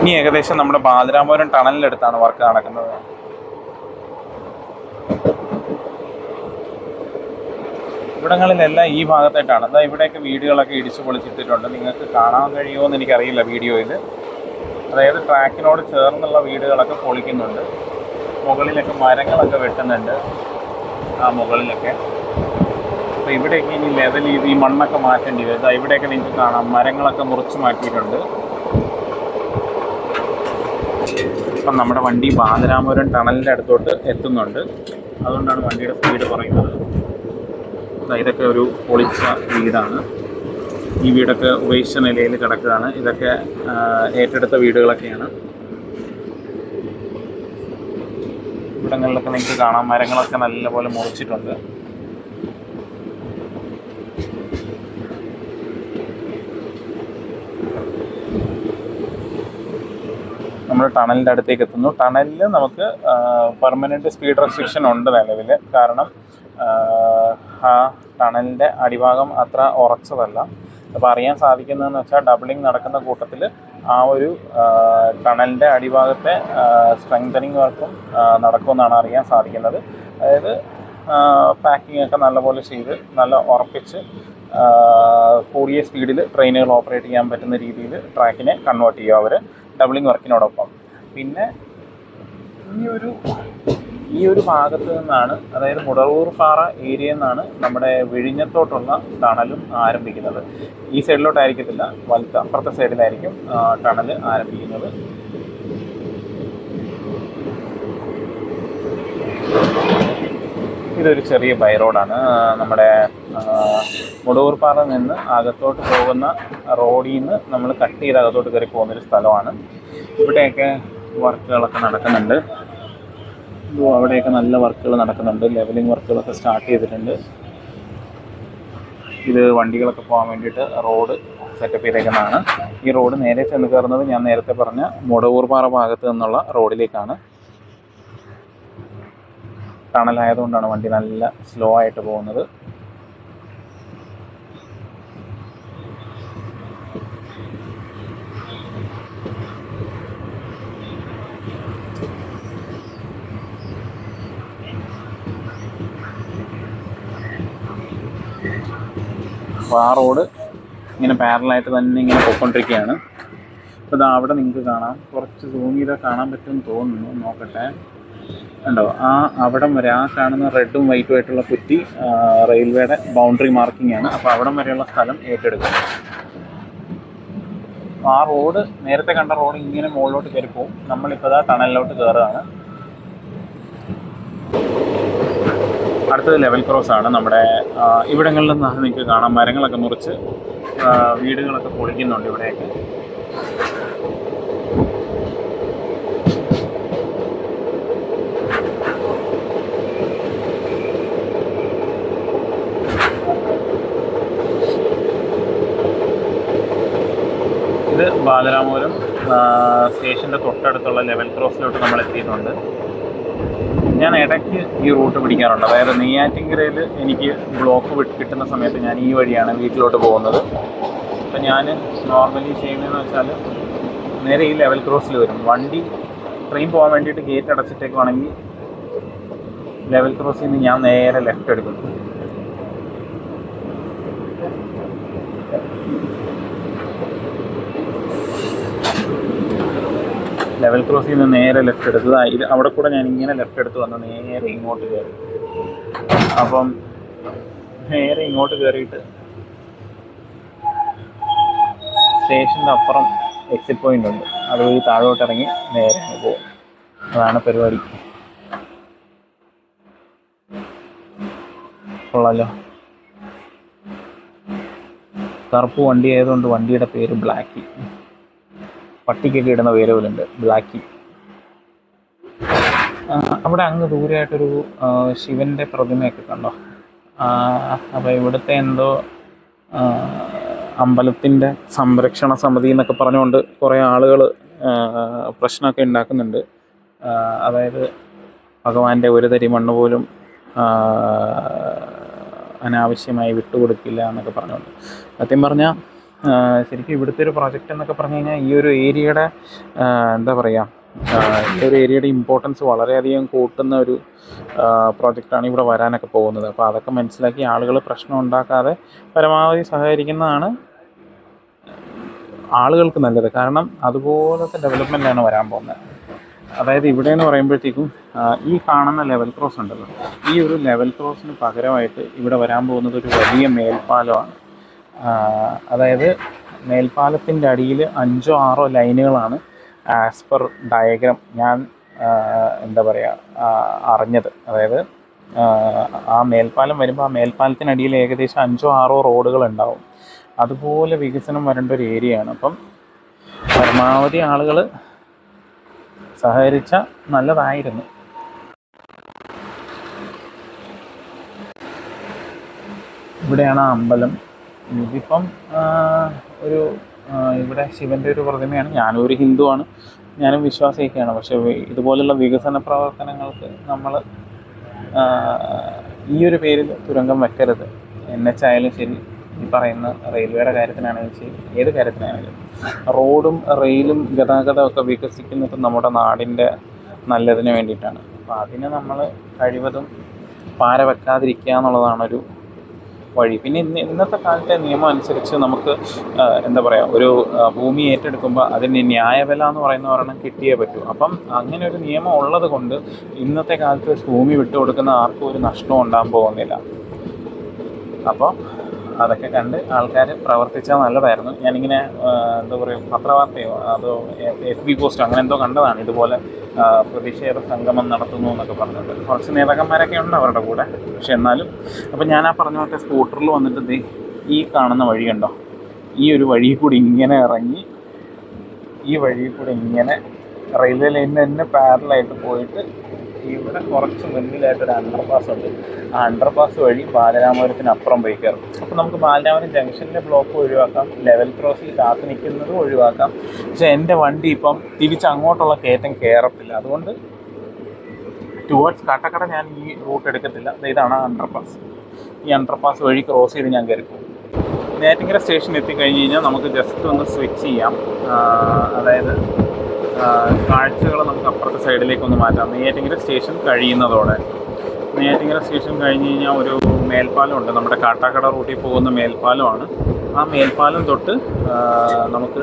ഇനി ഏകദേശം നമ്മുടെ ബാലരാമപുരം ടണലിനടുത്താണ് വർക്ക് നടക്കുന്നത്. ഇവിടങ്ങളിലെല്ലാം ഈ ഭാഗത്തായിട്ടാണ്. അതാ ഇവിടെയൊക്കെ വീടുകളൊക്കെ ഇടിച്ചു പൊളിച്ചിട്ടിട്ടുണ്ട്. നിങ്ങൾക്ക് കാണാൻ കഴിയുമോ എന്ന് എനിക്കറിയില്ല വീഡിയോയിൽ. അതായത് ട്രാക്കിനോട് ചേർന്നുള്ള വീടുകളൊക്കെ പൊളിക്കുന്നുണ്ട്. മുകളിലൊക്കെ മരങ്ങളൊക്കെ വെട്ടുന്നുണ്ട്, ആ മുകളിലൊക്കെ. അപ്പോൾ ഇവിടെയൊക്കെ ഇനി ലെവൽ ചെയ്ത് ഈ മണ്ണൊക്കെ മാറ്റേണ്ടി വരും. ഇവിടെയൊക്കെ നിങ്ങൾക്ക് കാണാം മരങ്ങളൊക്കെ മുറിച്ച് മാറ്റിയിട്ടുണ്ട്. ഇപ്പം നമ്മുടെ വണ്ടി ബാലരാമപുരം ടണലിൻ്റെ അടുത്തോട്ട് എത്തുന്നുണ്ട്, അതുകൊണ്ടാണ് വണ്ടിയുടെ സ്പീഡ് കുറയുന്നത്. ഇതൊക്കെ ഒരു പൊളിച്ച വീടാണ്. ഈ വീടൊക്കെ ഉപേക്ഷിച്ച നിലയിൽ കിടക്കുകയാണ്. ഇതൊക്കെ ഏറ്റെടുത്ത വീടുകളൊക്കെയാണ്. ഇവിടങ്ങളിലൊക്കെ നിങ്ങൾക്ക് കാണാം മരങ്ങളൊക്കെ നല്ലപോലെ മുറിച്ചിട്ടുണ്ട്. നമ്മൾ ടണലിൻ്റെ അടുത്തേക്ക് എത്തുന്നു. ടണലിൽ നമുക്ക് പെർമനൻറ്റ് സ്പീഡ് റെസ്ട്രിക്ഷൻ ഉണ്ട് നിലവിൽ. കാരണം ആ ടണലിൻ്റെ അടിഭാഗം അത്ര ഉറച്ചതല്ല. അപ്പോൾ അറിയാൻ സാധിക്കുന്നതെന്ന് വെച്ചാൽ ഡബിളിംഗ് നടക്കുന്ന കൂട്ടത്തിൽ ആ ഒരു ടണലിൻ്റെ അടിഭാഗത്തെ സ്ട്രെങ്തനിങ് വർക്കും നടക്കുമെന്നാണ് അറിയാൻ സാധിക്കുന്നത്. അതായത് പാക്കിംഗ് ഒക്കെ നല്ലപോലെ ചെയ്ത് നല്ല ഉറപ്പിച്ച് കൂടിയ സ്പീഡിൽ ട്രെയിനുകൾ ഓപ്പറേറ്റ് ചെയ്യാൻ പറ്റുന്ന രീതിയിൽ ട്രാക്കിനെ കൺവേർട്ട് ചെയ്യുക അവർ ഡബിളിംഗ് വർക്കിനോടൊപ്പം. പിന്നെ ഈ ഒരു ഭാഗത്ത് നിന്നാണ്, അതായത് മുടവൂർ പാറ ഏരിയയിൽ നിന്നാണ് നമ്മുടെ വിഴിഞ്ഞത്തോട്ടുള്ള ടണലും ആരംഭിക്കുന്നത്. ഈ സൈഡിലോട്ടായിരിക്കത്തില്ല, അപ്പുറത്തെ സൈഡിലായിരിക്കും ടണൽ ആരംഭിക്കുന്നത്. ഇതൊരു ചെറിയ ബൈ റോഡാണ്. നമ്മുടെ മുടവൂർ പാറ നിന്ന് അകത്തോട്ട് പോകുന്ന റോഡിൽ നിന്ന് നമ്മൾ കട്ട് ചെയ്ത് അകത്തോട്ട് കയറി പോകുന്നൊരു സ്ഥലമാണ്. ഇവിടെയൊക്കെ വർക്കുകളൊക്കെ നടക്കുന്നുണ്ട്. അവിടെയൊക്കെ നല്ല വർക്കുകൾ നടക്കുന്നുണ്ട്. ലെവലിംഗ് വർക്കുകളൊക്കെ സ്റ്റാർട്ട് ചെയ്തിട്ടുണ്ട്. ഇത് വണ്ടികളൊക്കെ പോകാൻ വേണ്ടിയിട്ട് റോഡ് സെറ്റപ്പ് ചെയ്തേക്കുന്നതാണ്. ഈ റോഡ് നേരെ ചെന്ന് കയറുന്നത് ഞാൻ നേരത്തെ പറഞ്ഞ മുടവൂർ പാറ ഭാഗത്ത് നിന്നുള്ള റോഡിലേക്കാണ്. ടണലായതുകൊണ്ടാണ് വണ്ടി നല്ല സ്ലോ ആയിട്ട് പോകുന്നത്. അപ്പോൾ ആ റോഡ് ഇങ്ങനെ പാരലായിട്ട് തന്നെ ഇങ്ങനെ പോയിക്കൊണ്ടിരിക്കുകയാണ്. അപ്പോൾ ഇതാ അവിടെ നിങ്ങൾക്ക് കാണാം, കുറച്ച് സൂം ചെയ്താൽ കാണാൻ പറ്റുമെന്ന് തോന്നുന്നു, നോക്കട്ടെ. ഉണ്ടോ, ആ അവിടം വരെ ആ കാണുന്ന റെഡും വൈറ്റും ആയിട്ടുള്ള കുറ്റി റെയിൽവേയുടെ ബൗണ്ടറി മാർക്കിംഗ് ആണ്. അപ്പോൾ അവിടം വരെയുള്ള സ്ഥലം ഏറ്റെടുക്കും. ആ റോഡ്, നേരത്തെ കണ്ട റോഡ് ഇങ്ങനെ മുകളിലോട്ട് കയറി പോകും. നമ്മളിപ്പോൾ ടണലിലോട്ട് കയറുകയാണ്. അടുത്തത് ലെവൽ ക്രോസ് ആണ്. നമ്മുടെ ഇവിടങ്ങളിൽ നിന്ന് നിങ്ങൾക്ക് കാണാം മരങ്ങളൊക്കെ മുറിച്ച് വീടുകളൊക്കെ പൊളിക്കുന്നുണ്ട് ഇവിടെയൊക്കെ. ഇത് ബാലരാമപുരം സ്റ്റേഷൻ്റെ തൊട്ടടുത്തുള്ള ലെവൽ ക്രോസിലോട്ട് നമ്മൾ എത്തിയിട്ടുണ്ട്. ഞാൻ ഇടയ്ക്ക് ഈ റൂട്ട് പിടിക്കാറുണ്ട്. അതായത് നെയ്യാറ്റിൻകരയിൽ എനിക്ക് ബ്ലോക്ക് കിട്ടുന്ന സമയത്ത് ഞാൻ ഈ വഴിയാണ് വീട്ടിലോട്ട് പോകുന്നത്. അപ്പം ഞാൻ നോർമലി ചെയ്യുന്നതെന്ന് വെച്ചാൽ നേരെ ഈ ലെവൽ ക്രോസിൽ വരും. വണ്ടി ട്രെയിൻ പോകാൻ വേണ്ടിയിട്ട് ഗേറ്റ് അടച്ചിട്ടേക്കുവാണെങ്കിൽ ലെവൽ ക്രോസിൽ നിന്ന് ഞാൻ നേരെ ലെഫ്റ്റ് എടുക്കും. ലെവൽ ക്രോസിൽ നിന്ന് നേരെ ലെഫ്റ്റ് എടുത്തത്. ഇത് അവിടെ കൂടെ ഞാൻ ഇങ്ങനെ ലെഫ്റ്റ് എടുത്ത് വന്ന് നേരെ ഇങ്ങോട്ട് കയറി. അപ്പം നേരെ ഇങ്ങോട്ട് കയറിയിട്ട് സ്റ്റേഷൻ്റെ അപ്പുറം എക്സിറ്റ് പോയിൻ്റ് ഉണ്ട്. അതുവഴി താഴോട്ട് ഇറങ്ങി നേരെ പോകും. അതാണ് പരിപാടി. കൊള്ളാലോ. കറുപ്പ് വണ്ടി ആയതുകൊണ്ട് വണ്ടിയുടെ പേര് ബ്ലാക്കി. പട്ടിക്കൊക്കെ ഇടുന്ന പേര് പോലുണ്ട്, ബ്ലാക്കി. അവിടെ അങ്ങ് ദൂരെയായിട്ടൊരു ശിവൻ്റെ പ്രതിമയൊക്കെ കണ്ടോ? അപ്പോൾ ഇവിടുത്തെ എന്തോ അമ്പലത്തിൻ്റെ സംരക്ഷണ സമിതി എന്നൊക്കെ പറഞ്ഞുകൊണ്ട് കുറേ ആളുകൾ പ്രശ്നമൊക്കെ ഉണ്ടാക്കുന്നുണ്ട്. അതായത് ഭഗവാന്റെ ഒരു തരി മണ്ണ് പോലും അനാവശ്യമായി വിട്ടുകൊടുക്കില്ല എന്നൊക്കെ പറഞ്ഞുകൊണ്ട്. സത്യം പറഞ്ഞാൽ ശരിക്കും ഇവിടുത്തെ ഒരു പ്രൊജക്റ്റ് എന്നൊക്കെ പറഞ്ഞു കഴിഞ്ഞാൽ ഈ ഒരു ഏരിയയുടെ എന്താ പറയുക, ഈ ഒരു ഏരിയയുടെ ഇമ്പോർട്ടൻസ് വളരെയധികം കൂട്ടുന്ന ഒരു പ്രോജക്റ്റാണ് ഇവിടെ വരാനൊക്കെ പോകുന്നത്. അപ്പോൾ അതൊക്കെ മനസ്സിലാക്കി ആളുകൾ പ്രശ്നം ഉണ്ടാക്കാതെ പരമാവധി സഹകരിക്കുന്നതാണ് ആളുകൾക്ക് നല്ലത്. കാരണം അതുപോലത്തെ ഡെവലപ്മെൻറ്റാണ് വരാൻ പോകുന്നത്. അതായത് ഇവിടെ എന്ന് പറയുമ്പോഴത്തേക്കും ഈ കാണുന്ന ലെവൽ ക്രോസ് ഉണ്ടല്ലോ, ഈ ഒരു ലെവൽ ക്രോസിന് പകരമായിട്ട് ഇവിടെ വരാൻ പോകുന്നത് ഒരു വലിയ മേൽപ്പാലമാണ്. അതായത് മേൽപ്പാലത്തിൻ്റെ അടിയിൽ 5 or 6 ലൈനുകളാണ് ആസ് പെർ ഡയഗ്രാം ഞാൻ എന്താ പറയുക അറിഞ്ഞത്. അതായത് ആ മേൽപ്പാലം വരുമ്പോൾ ആ മേൽപ്പാലത്തിനടിയിൽ ഏകദേശം 5 or 6 റോഡുകൾ ഉണ്ടാവും. അതുപോലെ വികസനം വരേണ്ട ഒരു ഏരിയയാണ്. അപ്പം പരമാവധി ആളുകൾ സഹകരിച്ച നല്ലതായിരുന്നു. ഇവിടെയാണ് ആ അമ്പലം. ഇതിപ്പം ഒരു ഇവിടെ ശിവൻ്റെ ഒരു പ്രതിമയാണ്. ഞാനും ഒരു ഹിന്ദുവാണ്, ഞാനും വിശ്വാസിയൊക്കെയാണ്. പക്ഷേ ഇതുപോലുള്ള വികസന പ്രവർത്തനങ്ങൾക്ക് നമ്മൾ ഈ ഒരു പേരിൽ തുരങ്കം വെക്കരുത്. NH ആയാലും ശരി, ഈ പറയുന്ന റെയിൽവേയുടെ കാര്യത്തിനാണെങ്കിലും ശരി, ഏത് കാര്യത്തിനാണെങ്കിലും റോഡും റെയിലും ഗതാഗതമൊക്കെ വികസിക്കുന്നത് നമ്മുടെ നാടിൻ്റെ നല്ലതിന് വേണ്ടിയിട്ടാണ്. അപ്പോൾ അതിന് നമ്മൾ കഴിവതും പാര വെക്കാതിരിക്കുക എന്നുള്ളതാണൊരു വഴി. പിന്നെ ഇന്നത്തെ കാലത്തെ നിയമം അനുസരിച്ച് നമുക്ക് എന്താ പറയുക, ഒരു ഭൂമി ഏറ്റെടുക്കുമ്പോൾ അതിന് ന്യായവില എന്ന് പറയുന്ന ഒരെണ്ണം കിട്ടിയേ പറ്റൂ. അപ്പം അങ്ങനെ ഒരു നിയമം ഉള്ളത് കൊണ്ട് ഇന്നത്തെ കാലത്ത് ഭൂമി വിട്ടുകൊടുക്കുന്ന ആർക്കും ഒരു നഷ്ടവും ഉണ്ടാകാൻ പോകുന്നില്ല. അപ്പോൾ അതൊക്കെ കണ്ട് ആൾക്കാർ പ്രവർത്തിച്ചാൽ നല്ലതായിരുന്നു. ഞാനിങ്ങനെ എന്താ പറയുക, പത്രവാർത്തയോ അതോ FB പോസ്റ്റോ അങ്ങനെ എന്തോ കണ്ടതാണ്, ഇതുപോലെ പ്രതിഷേധ സംഗമം നടത്തുന്നു എന്നൊക്കെ പറഞ്ഞിട്ട്. കുറച്ച് നേതാക്കന്മാരൊക്കെ ഉണ്ട് അവരുടെ കൂടെ. പക്ഷെ എന്നാലും അപ്പം ഞാൻ ആ പറഞ്ഞ പോലത്തെ സ്കൂട്ടറിൽ വന്നിട്ട് ഈ കാണുന്ന വഴി കണ്ടോ, ഈ ഒരു വഴി കൂടി ഇങ്ങനെ ഇറങ്ങി ഈ വഴി കൂടി ഇങ്ങനെ റെയിൽവേ ലൈനിൽ തന്നെ പാരലായിട്ട് പോയിട്ട് ഇവിടെ കുറച്ച് മുന്നിലായിട്ടൊരു അണ്ടർപാസ് ഉണ്ട്. ആ അണ്ടർപാസ് വഴി ബാലരാമപുരത്തിന് അപ്പുറം പോയി കയറും. അപ്പോൾ നമുക്ക് ബാലരാമപുരം ജംഗ്ഷനിലെ ബ്ലോക്ക് ഒഴിവാക്കാം, ലെവൽ ക്രോസിൽ കാത്തു നിൽക്കുന്നതും ഒഴിവാക്കാം. പക്ഷേ എൻ്റെ വണ്ടി ഇപ്പം തിരിച്ചങ്ങോട്ടുള്ള കയറ്റം കയറത്തില്ല. അതുകൊണ്ട് ടുവേർഡ്സ് കാട്ടക്കട ഞാൻ ഈ റൂട്ട് എടുക്കത്തില്ല. ഇതാണ് അണ്ടർപാസ്. ഈ അണ്ടർപാസ് വഴി ക്രോസ് ചെയ്ത് ഞാൻ കയറിപ്പോകും. നെയ്യാറ്റിൻകര സ്റ്റേഷൻ എത്തിക്കഴിഞ്ഞ് കഴിഞ്ഞാൽ നമുക്ക് ജസ്റ്റ് ഒന്ന് സ്വിച്ച് ചെയ്യാം. അതായത് കാഴ്ചകൾ നമുക്ക് അപ്പുറത്തെ സൈഡിലേക്കൊന്ന് മാറ്റാം. നെയ്യാറ്റിൻകര സ്റ്റേഷൻ കഴിയുന്നതോടെ, നെയ്യാറ്റിൻകര സ്റ്റേഷൻ കഴിഞ്ഞ് കഴിഞ്ഞാൽ ഒരു മേൽപ്പാലമുണ്ട്, നമ്മുടെ കാട്ടാക്കട റൂട്ടിൽ പോകുന്ന മേൽപ്പാലമാണ്. ആ മേൽപ്പാലം തൊട്ട് നമുക്ക്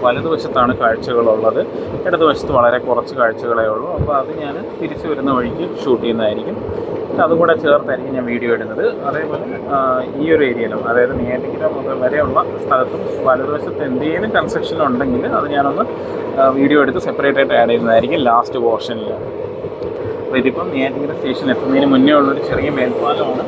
വലതുവശത്താണ് കാഴ്ചകളുള്ളത്, ഇടതുവശത്ത് വളരെ കുറച്ച് കാഴ്ചകളേ ഉള്ളൂ. അപ്പോൾ അത് ഞാൻ തിരിച്ചു വരുന്ന വഴിക്ക് ഷൂട്ട് ചെയ്യുന്നതായിരിക്കും. അതുകൂടെ ചേർത്തായിരിക്കും ഞാൻ വീഡിയോ ഇടുന്നത്. അതേപോലെ ഈ ഒരു ഏരിയയിലും, അതായത് നെയ്യാറ്റിൻകര മുതൽ വരെയുള്ള സ്ഥലത്തും വലതുവശത്ത് എന്തെങ്കിലും കൺസ്ട്രക്ഷൻ ഉണ്ടെങ്കിൽ അത് ഞാനൊന്ന് വീഡിയോ എടുത്ത് സെപ്പറേറ്റ് ആയിട്ട് ആഡ് ചെയ്യുന്നതായിരിക്കും ലാസ്റ്റ് പോർഷനിൽ. അപ്പോൾ ഇതിപ്പം നെയ്യാറ്റിൻകര സ്റ്റേഷൻ എത്തുന്നതിന് മുന്നേ ഉള്ളൊരു ചെറിയ മേൽപ്പാലമാണ്.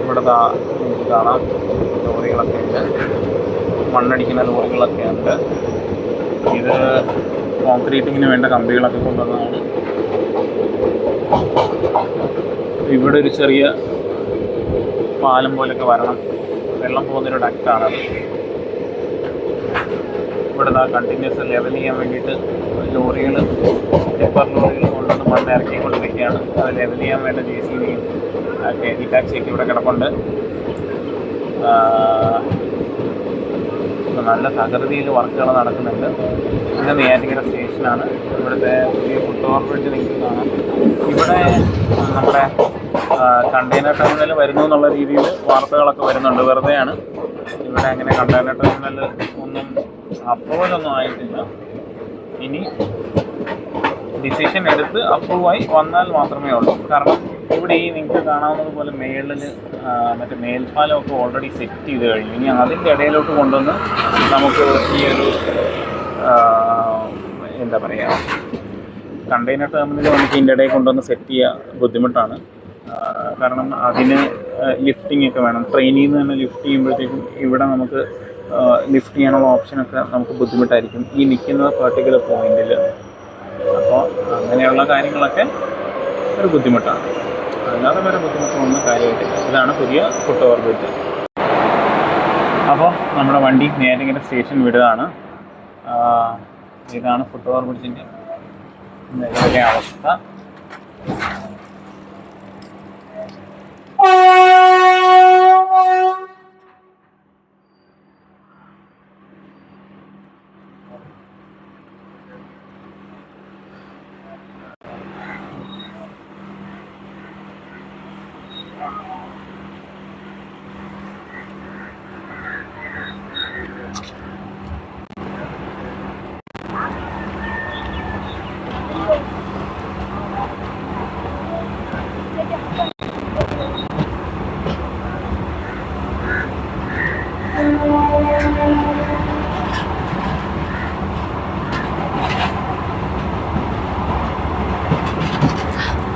ഇവിടെ നമുക്ക് കാണാം ലോറികളൊക്കെ ഉണ്ട്, മണ്ണടിക്കുന്ന ലോറികളൊക്കെ ഉണ്ട്. ഇത് കോൺക്രീറ്റിങ്ങിന് വേണ്ട കമ്പികളൊക്കെ കൊണ്ടുവന്നതാണ്. ഇവിടെ ഒരു ചെറിയ പാലം പോലൊക്കെ വരണം, വെള്ളം പോകുന്നൊരു ഡക്റ്റാണത്. ഇവിടെ കണ്ടിന്യൂസ് ലെവൽ ചെയ്യാൻ വേണ്ടിയിട്ട് ലോറികൾ, ടിപ്പർ ലോറികൾ കൊണ്ടുവന്ന് മണ്ണ് ഇറക്കിക്കൊണ്ട് നിൽക്കുകയാണ്. അത് ലെവൽ ചെയ്യാൻ വേണ്ട JCB ഒക്കെ ഹിറ്റാച്ചിയൊക്കെ ഇവിടെ കിടപ്പുണ്ട്. നല്ല തകൃതിയിൽ വർക്കുകൾ നടക്കുന്നുണ്ട്. ഇത് നെയ്യാറ്റിൻകര സ്റ്റേഷനാണ്. ഇവിടുത്തെ പുതിയ ഫുട് ഓവർ ബ്രിഡ്ജ് നിങ്ങൾക്ക് കാണാം. ഇവിടെ നമ്മുടെ കണ്ടെയ്നർ ടെർമിനൽ വരുന്നു എന്നുള്ള രീതിയിൽ വാർത്തകളൊക്കെ വരുന്നുണ്ട്. വെറുതെയാണ്. ഇവിടെ അങ്ങനെ കണ്ടെയ്നർ ടെർമിനൽ ഒന്നും അപ്രൂവലൊന്നും ആയിട്ടില്ല. ഇനി ഡിസിഷൻ എടുത്ത് അപ്രൂവായി വന്നാൽ മാത്രമേ ഉള്ളൂ. കാരണം ഇവിടെ ഈ നിങ്ങൾക്ക് കാണാവുന്നതുപോലെ മേളിൽ മറ്റേ മേൽപ്പാലമൊക്കെ ഓൾറെഡി സെറ്റ് ചെയ്ത് കഴിഞ്ഞു. ഇനി അതിൻ്റെ ഇടയിലോട്ട് കൊണ്ടുവന്ന് നമുക്ക് ഈ ഒരു എന്താ പറയുക, കണ്ടെയ്നർ ടെർമിനൽ നമുക്ക് ഇതിൻ്റെ ഇടയിൽ കൊണ്ടുവന്ന് സെറ്റ് ചെയ്യുക ബുദ്ധിമുട്ടാണ്. കാരണം അതിന് ലിഫ്റ്റിംഗ് ഒക്കെ വേണം. ട്രെയിനിൽ നിന്ന് തന്നെ ലിഫ്റ്റ് ചെയ്യുമ്പോഴത്തേക്കും ഇവിടെ നമുക്ക് ലിഫ്റ്റ് ചെയ്യാനുള്ള ഓപ്ഷനൊക്കെ നമുക്ക് ബുദ്ധിമുട്ടായിരിക്കും ഈ നിൽക്കുന്ന പെർട്ടിക്കുലർ പോയിന്റിൽ. അപ്പോൾ അങ്ങനെയുള്ള കാര്യങ്ങളൊക്കെ ഒരു ബുദ്ധിമുട്ടാണ്. അല്ലാതെ വേറെ ബുദ്ധിമുട്ടൊന്നും കാര്യമായിട്ടില്ല. ഇതാണ് പുതിയ ഫുട് ഓവർ ബ്രിഡ്ജ്. അപ്പോൾ നമ്മുടെ വണ്ടി നെയ്യാറ്റിൻകര സ്റ്റേഷൻ വിടുകയാണ്. ഇതാണ് ഫുട് ഓവർ ബ്രിഡ്ജിൻ്റെ നിലവിലെ അവസ്ഥ.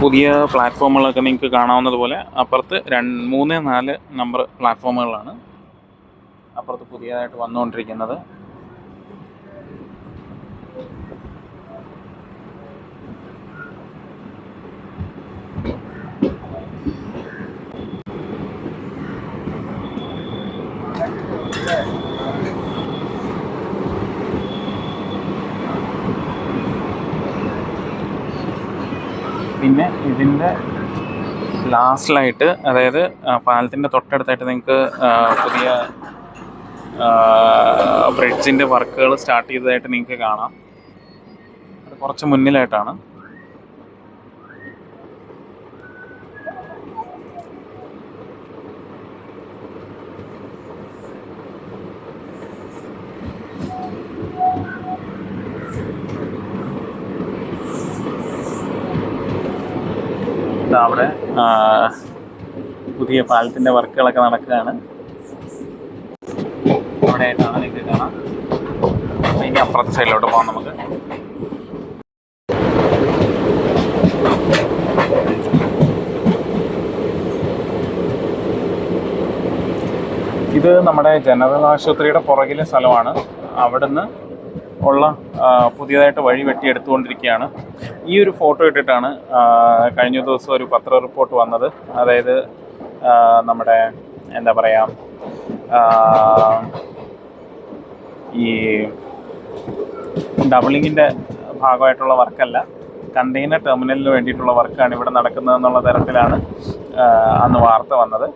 പുതിയ പ്ലാറ്റ്ഫോമുകളൊക്കെ നിങ്ങൾക്ക് കാണാവുന്നതുപോലെ അപ്പുറത്ത് 3, 4 നമ്പർ പ്ലാറ്റ്ഫോമുകളാണ് അപ്പുറത്ത് പുതിയതായിട്ട് വന്നുകൊണ്ടിരിക്കുന്നത്. പിന്നെ ഇതിൻ്റെ ലാസ്റ്റിലായിട്ട്, അതായത് പാലത്തിൻ്റെ തൊട്ടടുത്തായിട്ട് നിങ്ങൾക്ക് പുതിയ ബ്രിഡ്ജിൻ്റെ വർക്കുകൾ സ്റ്റാർട്ട് ചെയ്തതായിട്ട് നിങ്ങൾക്ക് കാണാം. അത് കുറച്ച് മുന്നിലായിട്ടാണ്. അവിടെ പുതിയ പാലത്തിൻ്റെ വർക്കുകളൊക്കെ നടക്കുകയാണ്. അവിടെ ആയിട്ടാണ് നിങ്ങൾക്ക് കാണാം. ഇനി അപ്പുറത്തെ സൈഡിലോട്ട് പോകാം നമുക്ക്. ഇത് നമ്മുടെ ജനറൽ ആശുപത്രിയുടെ പുറകിലെ സ്ഥലമാണ്. അവിടുന്ന് ഉള്ള പുതിയതായിട്ട് വഴി വെട്ടിയെടുത്തുകൊണ്ടിരിക്കുകയാണ്. ഈ ഒരു ഫോട്ടോ ഇട്ടിട്ടാണ് കഴിഞ്ഞ ദിവസം ഒരു പത്ര റിപ്പോർട്ട് വന്നത്. അതായത് നമ്മുടെ എന്താ പറയുക, ഈ ഡബിളിങ്ങിൻ്റെ ഭാഗമായിട്ടുള്ള വർക്കല്ല, കണ്ടെയ്നർ ടെർമിനലിന് വേണ്ടിയിട്ടുള്ള വർക്കാണ് ഇവിടെ നടക്കുന്നതെന്നുള്ള തരത്തിലാണ് അന്ന് വാർത്ത വന്നത്.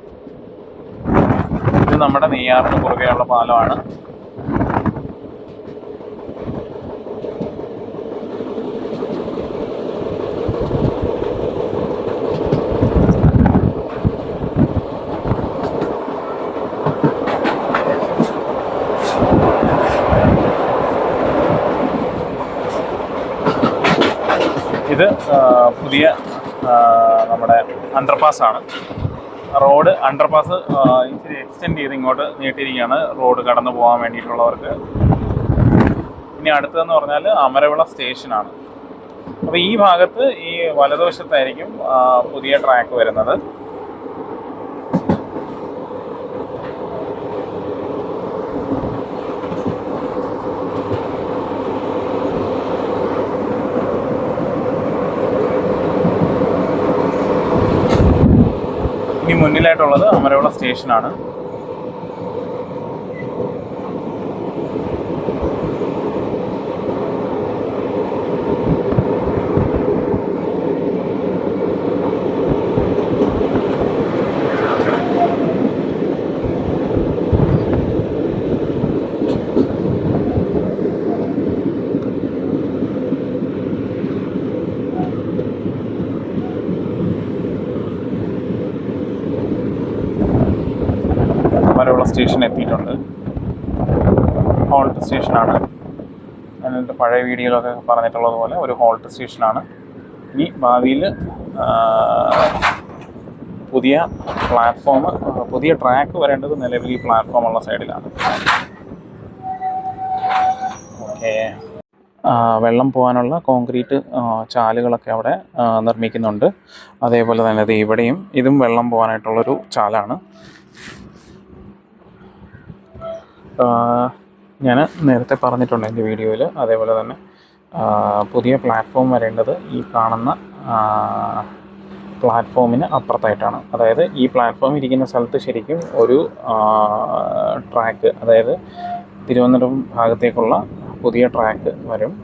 ഇത് നമ്മുടെ നെയ്യാറിന് കുറുകെയുള്ള പാലമാണ്. ഇത് പുതിയ നമ്മുടെ അണ്ടർപാസ്സാണ്. റോഡ് അണ്ടർപാസ് ഇച്ചിരി എക്സ്റ്റെൻഡ് ചെയ്ത് ഇങ്ങോട്ട് നീട്ടിയിരിക്കുകയാണ് റോഡ് കടന്നു പോകാൻ വേണ്ടിയിട്ടുള്ളവർക്ക്. ഇനി അടുത്തതെന്ന് പറഞ്ഞാൽ അമരവിള സ്റ്റേഷനാണ്. അപ്പോൾ ഈ ഭാഗത്ത് ഈ വലതുവശത്തായിരിക്കും പുതിയ ട്രാക്ക് വരുന്നത്. ഇനി മുന്നിലായിട്ടുള്ളത് അമരവിള സ്റ്റേഷനാണ്. അമരവിള സ്റ്റേഷൻ എത്തിയിട്ടുണ്ട്. ഹോൾട്ട് സ്റ്റേഷനാണ്. എന്നിട്ട് പഴയ വീഡിയോയിലൊക്കെ പറഞ്ഞിട്ടുള്ളത് പോലെ ഒരു ഹോൾട്ട് സ്റ്റേഷനാണ്. ഇനി ഭാവിയിൽ പുതിയ പ്ലാറ്റ്ഫോം, പുതിയ ട്രാക്ക് വരേണ്ടത് നിലവിൽ ഈ പ്ലാറ്റ്ഫോം ഉള്ള സൈഡിലാണ്. ഓക്കെ, വെള്ളം പോകാനുള്ള കോൺക്രീറ്റ് ചാലുകളൊക്കെ അവിടെ നിർമ്മിക്കുന്നുണ്ട്. അതേപോലെ തന്നെ ഇത് ഇവിടെയും ഇതും വെള്ളം പോകാനായിട്ടുള്ളൊരു ചാലാണ്. ഞാൻ നേരത്തെ പറഞ്ഞിട്ടുണ്ട് എൻ്റെ വീഡിയോയിൽ. അതേപോലെ തന്നെ പുതിയ പ്ലാറ്റ്ഫോം വരേണ്ടത് ഈ കാണുന്ന പ്ലാറ്റ്ഫോമിന് അപ്പുറത്തായിട്ടാണ്. അതായത് ഈ പ്ലാറ്റ്ഫോം ഇരിക്കുന്ന സ്ഥലത്ത് ശരിക്കും ഒരു ട്രാക്ക്, അതായത് തിരുവനന്തപുരം ഭാഗത്തേക്കുള്ള പുതിയ ട്രാക്ക് വരും.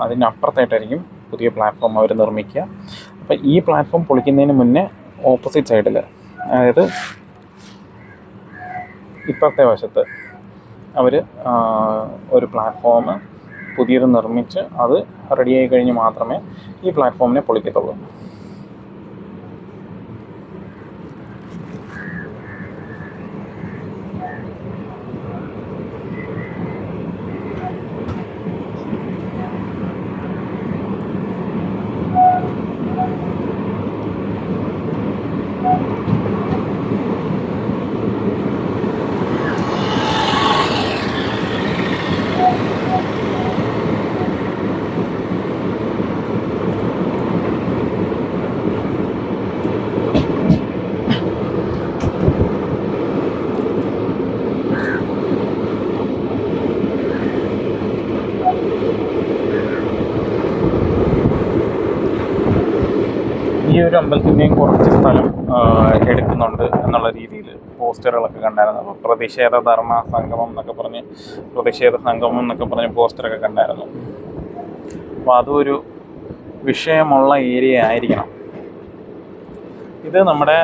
അതിനപ്പുറത്തായിട്ടായിരിക്കും പുതിയ പ്ലാറ്റ്ഫോം അവർ നിർമ്മിക്കുക. അപ്പോൾ ഈ പ്ലാറ്റ്ഫോം പൊളിക്കുന്നതിന് മുന്നേ ഓപ്പോസിറ്റ് സൈഡിൽ, അതായത് ഇപ്പുറത്തെ വശത്ത് അവർ ഒരു പ്ലാറ്റ്ഫോം പുതിയത് നിർമ്മിച്ച് അത് റെഡിയായി കഴിഞ്ഞ് മാത്രമേ ഈ പ്ലാറ്റ്ഫോമിനെ പൊളിക്കത്തുള്ളൂ. ഈ ഒരു അമ്പലത്തിൻ്റെയും കുറച്ച് സ്ഥലം എടുക്കുന്നുണ്ട് എന്നുള്ള രീതിയിൽ പോസ്റ്ററുകളൊക്കെ കണ്ടായിരുന്നു. അപ്പോൾ പ്രതിഷേധ ധർമ്മ സംഗമം എന്നൊക്കെ പറഞ്ഞ്, പ്രതിഷേധ സംഗമം എന്നൊക്കെ പറഞ്ഞ് പോസ്റ്ററൊക്കെ കണ്ടായിരുന്നു. അപ്പോൾ അതൊരു വിഷയമുള്ള ഏരിയ ആയിരിക്കണം. ഇത് നമ്മുടെ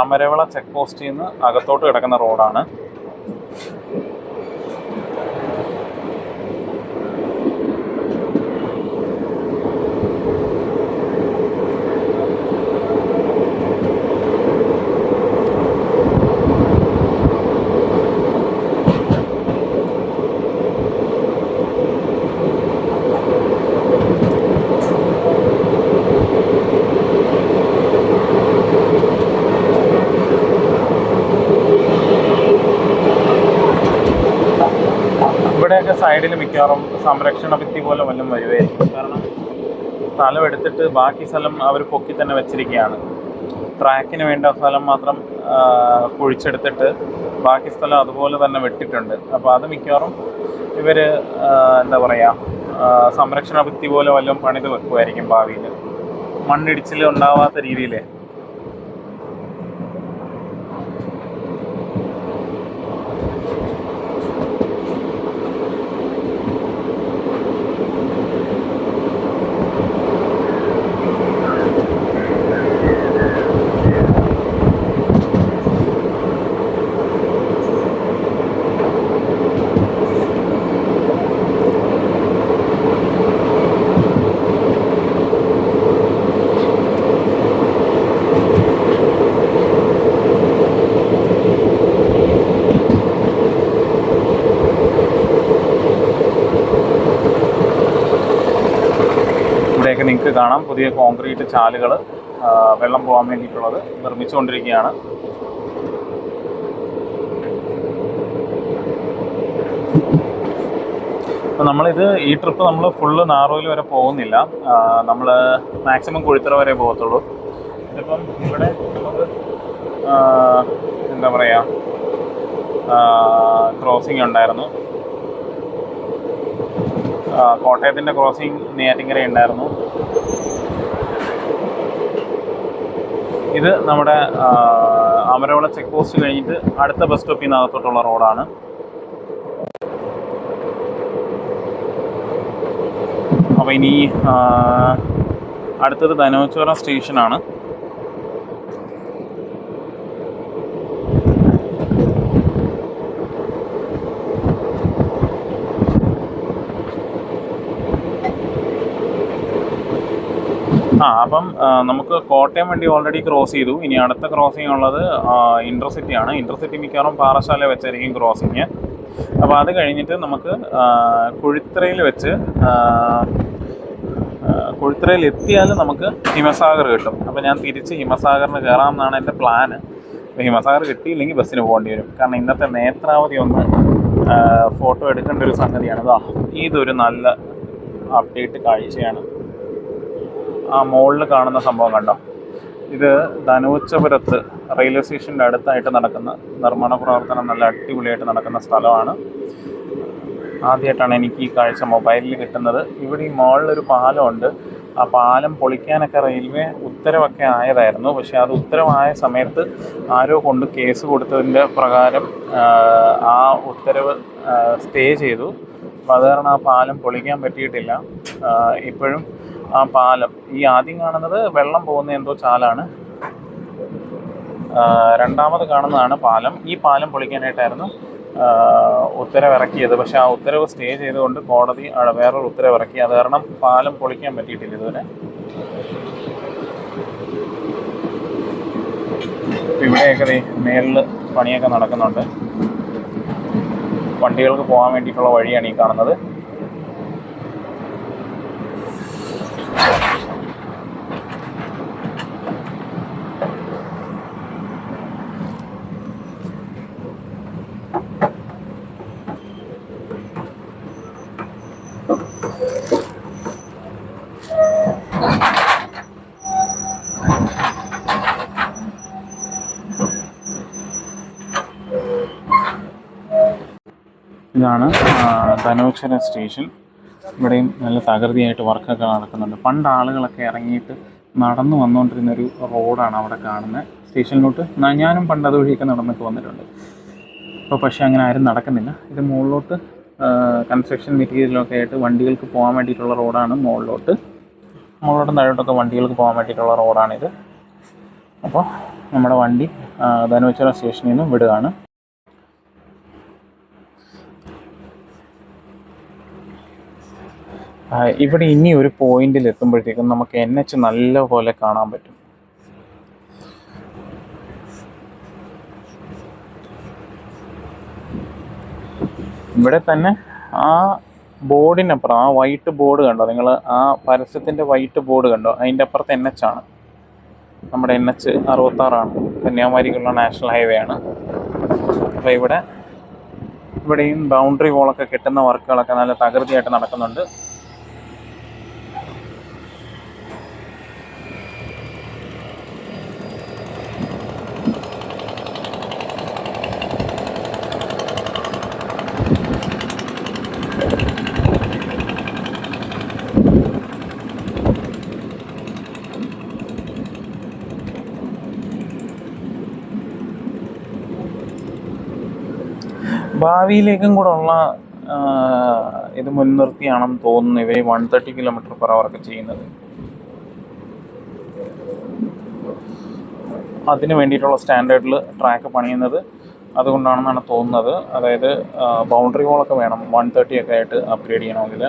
അമരവിള ചെക്ക് പോസ്റ്റിൽ നിന്ന് അകത്തോട്ട് കിടക്കുന്ന റോഡാണ്. ഇവിടെയൊക്കെ സൈഡിൽ മിക്കവാറും സംരക്ഷണ ഭിത്തി പോലെ വല്ലതും വരുമായിരിക്കും. കാരണം സ്ഥലം എടുത്തിട്ട് ബാക്കി സ്ഥലം അവർ പൊക്കി തന്നെ വെച്ചിരിക്കുകയാണ്. ട്രാക്കിന് വേണ്ട സ്ഥലം മാത്രം കുഴിച്ചെടുത്തിട്ട് ബാക്കി സ്ഥലം അതുപോലെ തന്നെ വെട്ടിയിട്ടുണ്ട്. അപ്പോൾ അത് മിക്കവാറും ഇവർ എന്താ പറയുക, സംരക്ഷണ ഭിത്തി പോലെ വല്ലതും പണിത് വെക്കുമായിരിക്കും ഭാവിയിൽ, മണ്ണിടിച്ചിൽ ഉണ്ടാവാത്ത രീതിയിൽ. ഇവിടെയൊക്കെ നിങ്ങൾക്ക് കാണാം പുതിയ കോൺക്രീറ്റ് ചാലുകൾ വെള്ളം പോകാൻ വേണ്ടിയിട്ടുള്ളത് നിർമ്മിച്ചുകൊണ്ടിരിക്കുകയാണ്. അപ്പോൾ നമ്മളിത് ഈ ട്രിപ്പ് നമ്മൾ ഫുള്ള് നാറോയിൽ വരെ പോകുന്നില്ല, നമ്മൾ മാക്സിമം കുഴിത്തറ വരെ പോകത്തുള്ളൂ. ഇതിപ്പം ഇവിടെ നമുക്ക് എന്താ പറയുക ക്രോസിംഗ് ഉണ്ടായിരുന്നു, കോട്ടയത്തിൻ്റെ ക്രോസിംഗ് നെയ്യാറ്റിൻകര ഉണ്ടായിരുന്നു. ഇത് നമ്മുടെ അമരവള ചെക്ക് പോസ്റ്റ് കഴിഞ്ഞിട്ട് അടുത്ത ബസ് സ്റ്റോപ്പിൽ നിന്ന് അകത്തോട്ടുള്ള റോഡാണ്. അപ്പോൾ ഇനി അടുത്തത് ധനോച്ചോറ സ്റ്റേഷനാണ്. അപ്പം നമുക്ക് കോട്ടയം വണ്ടി ഓൾറെഡി ക്രോസ് ചെയ്തു. ഇനി അടുത്ത ക്രോസിംഗ് ഉള്ളത് ഇൻ്റർസിറ്റിയാണ്. ഇൻ്റർസിറ്റി മിക്കവാറും പാറശാല വെച്ചായിരിക്കും ക്രോസിങ്. അപ്പോൾ അത് കഴിഞ്ഞിട്ട് നമുക്ക് കുഴിത്തറയിൽ വെച്ച് കുഴിത്തറയിൽ എത്തിയാൽ നമുക്ക് ഹിമസാഗർ കിട്ടും. അപ്പോൾ ഞാൻ തിരിച്ച് ഹിമസാഗറിന് കയറാമെന്നാണ് എൻ്റെ പ്ലാന്. അപ്പോൾ ഹിമസാഗർ കിട്ടിയില്ലെങ്കിൽ ബസ്സിന് പോകേണ്ടി വരും. കാരണം ഇന്നത്തെ നേത്രാവതി ഒന്ന് ഫോട്ടോ എടുക്കേണ്ട ഒരു സംഗതിയാണ്. ഇതൊരു നല്ല അപ്ഡേറ്റ് കാഴ്ചയാണ്. ആ മുകളിൽ കാണുന്ന സംഭവം കണ്ടോ, ഇത് ധനുവച്ചപുരത്ത് റെയിൽവേ സ്റ്റേഷൻ്റെ അടുത്തായിട്ട് നടക്കുന്ന നിർമ്മാണ പ്രവർത്തനം നല്ല അടിപൊളിയായിട്ട് നടക്കുന്ന സ്ഥലമാണ്. ആദ്യമായിട്ടാണ് എനിക്ക് ഈ കാഴ്ച മൊബൈലിൽ കിട്ടുന്നത്. ഇവിടെ ഈ മുകളിലൊരു പാലമുണ്ട്. ആ പാലം പൊളിക്കാനൊക്കെ റെയിൽവേ ഉത്തരവൊക്കെ ആയതായിരുന്നു. പക്ഷേ അത് ഉത്തരവായ സമയത്ത് ആരോ കൊണ്ട് കേസ് കൊടുത്തതിൻ്റെ പ്രകാരം ആ ഉത്തരവ് സ്റ്റേ ചെയ്തു. അപ്പോൾ അത് കാരണം ആ പാലം പൊളിക്കാൻ പറ്റിയിട്ടില്ല. ഇപ്പോഴും ആ പാലം ഈ ആദ്യം കാണുന്നത് വെള്ളം പോകുന്ന എന്തോ ചാലാണ്, രണ്ടാമത് കാണുന്നതാണ് പാലം. ഈ പാലം പൊളിക്കാനായിട്ടായിരുന്നു ഉത്തരവിറക്കിയത്. പക്ഷേ ആ ഉത്തരവ് സ്റ്റേ ചെയ്തുകൊണ്ട് കോടതി വേറൊരു ഉത്തരവിറക്കി. അത് കാരണം പാലം പൊളിക്കാൻ പറ്റിയിട്ടില്ല ഇതുവരെ. ഇവിടെയൊക്കെ മേളിൽ പണിയൊക്കെ നടക്കുന്നുണ്ട്. വണ്ടികൾക്ക് പോകാൻ വേണ്ടിയിട്ടുള്ള വഴിയാണ് ഈ കാണുന്നത്. ഇതാണ് ധനോച്ചര സ്റ്റേഷൻ. ഇവിടെയും നല്ല തകൃതിയായിട്ട് വർക്കൊക്കെ നടക്കുന്നുണ്ട്. പണ്ട് ആളുകളൊക്കെ ഇറങ്ങിയിട്ട് നടന്നു വന്നുകൊണ്ടിരുന്നൊരു റോഡാണ് അവിടെ കാണുന്നത് സ്റ്റേഷനിലോട്ട്. ഞാനും പണ്ട് അതുവഴിയൊക്കെ നടന്നിട്ട് വന്നിട്ടുണ്ട്. ഇപ്പോൾ പക്ഷേ അങ്ങനെ ആരും നടക്കുന്നില്ല. ഇത് മുകളിലോട്ട് കൺസ്ട്രക്ഷൻ മെറ്റീരിയലൊക്കെ ആയിട്ട് വണ്ടികൾക്ക് പോകാൻ വേണ്ടിയിട്ടുള്ള റോഡാണ്. മുകളിലോട്ടും താഴോട്ടൊക്കെ വണ്ടികൾക്ക് പോകാൻ വേണ്ടിയിട്ടുള്ള റോഡാണിത്. അപ്പോൾ നമ്മുടെ വണ്ടി ധനുവച്ചറ സ്റ്റേഷനിൽ നിന്നും വിടുകയാണ്. ഇവിടെ ഇനി ഒരു പോയിന്റിൽ എത്തുമ്പോഴത്തേക്കും നമുക്ക് NH നല്ല പോലെ കാണാൻ പറ്റും. ഇവിടെ തന്നെ ആ ബോർഡിനപ്പുറം ആ വൈറ്റ് ബോർഡ് കണ്ടോ നിങ്ങൾ? ആ പരസ്യത്തിൻ്റെ വൈറ്റ് ബോർഡ് കണ്ടോ? അതിൻ്റെ അപ്പുറത്ത് NH ആണ്. നമ്മുടെ NH 66 കന്യാകുമാരിക്കുള്ള നാഷണൽ ഹൈവേ ആണ്. അപ്പോൾ ഇവിടെയും ബൗണ്ടറി വോളൊക്കെ കെട്ടുന്ന വർക്കുകളൊക്കെ നല്ല തകൃതിയായിട്ട് നടക്കുന്നുണ്ട്. ഭാവിയിലേക്കും കൂടെ ഉള്ള ഇത് മുൻനിർത്തിയാണെന്ന് തോന്നുന്നു ഇവർ 130 km/h ഒക്കെ ചെയ്യുന്നത്. അതിന് വേണ്ടിയിട്ടുള്ള സ്റ്റാൻഡേർഡിൽ ട്രാക്ക് പണിയുന്നത് അതുകൊണ്ടാണെന്നാണ് തോന്നുന്നത്. അതായത് ബൗണ്ടറി വോളൊക്കെ വേണം 130 ഒക്കെ ആയിട്ട് അപ്ഗ്രേഡ് ചെയ്യണമെങ്കിൽ.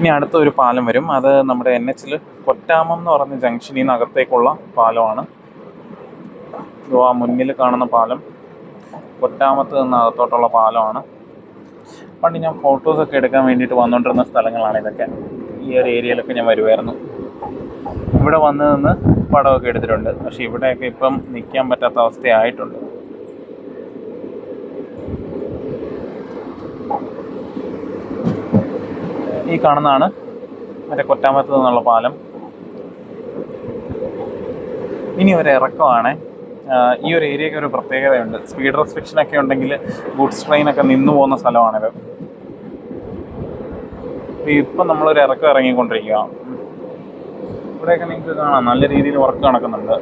ഇനി അടുത്തൊരു പാലം വരും. അത് നമ്മുടെ NH കൊറ്റാമം എന്ന് പറഞ്ഞ ജംഗ്ഷനിൽ നിന്ന് അകത്തേക്കുള്ള പാലമാണ്. ആ മുന്നിൽ കാണുന്ന പാലം കൊറ്റാമത്ത് നിന്ന് അകത്തോട്ടുള്ള പാലമാണ്. പണ്ട് ഞാൻ ഫോട്ടോസൊക്കെ എടുക്കാൻ വേണ്ടിയിട്ട് വന്നുകൊണ്ടിരുന്ന സ്ഥലങ്ങളാണ് ഇതൊക്കെ. ഈ ഒരു ഏരിയയിലൊക്കെ ഞാൻ വരുമായിരുന്നു. ഇവിടെ വന്ന് നിന്ന് പടമൊക്കെ എടുത്തിട്ടുണ്ട്. പക്ഷേ ഇവിടെയൊക്കെ ഇപ്പം നിൽക്കാൻ പറ്റാത്ത അവസ്ഥയായിട്ടുണ്ട്. ഈ കാണുന്നതാണ് മറ്റേ കൊറ്റാമത്ത് നിന്നുള്ള പാലം. ഇനി ഒരു ഇറക്കമാണ്. ഈ ഒരു ഏരിയയ്ക്ക് ഒരു പ്രത്യേകതയുണ്ട്. സ്പീഡ് റെസ്ട്രിക്ഷനൊക്കെ ഉണ്ടെങ്കിൽ ഗുഡ്സ് ട്രെയിനൊക്കെ നിന്നു പോകുന്ന സ്ഥലമാണിത്. ഇപ്പം നമ്മളൊരു ഇറക്കം ഇറങ്ങിക്കൊണ്ടിരിക്കുക. ഇവിടെയൊക്കെ നിങ്ങൾക്ക് കാണാം നല്ല രീതിയിൽ വർക്ക് നടക്കുന്നുണ്ട്.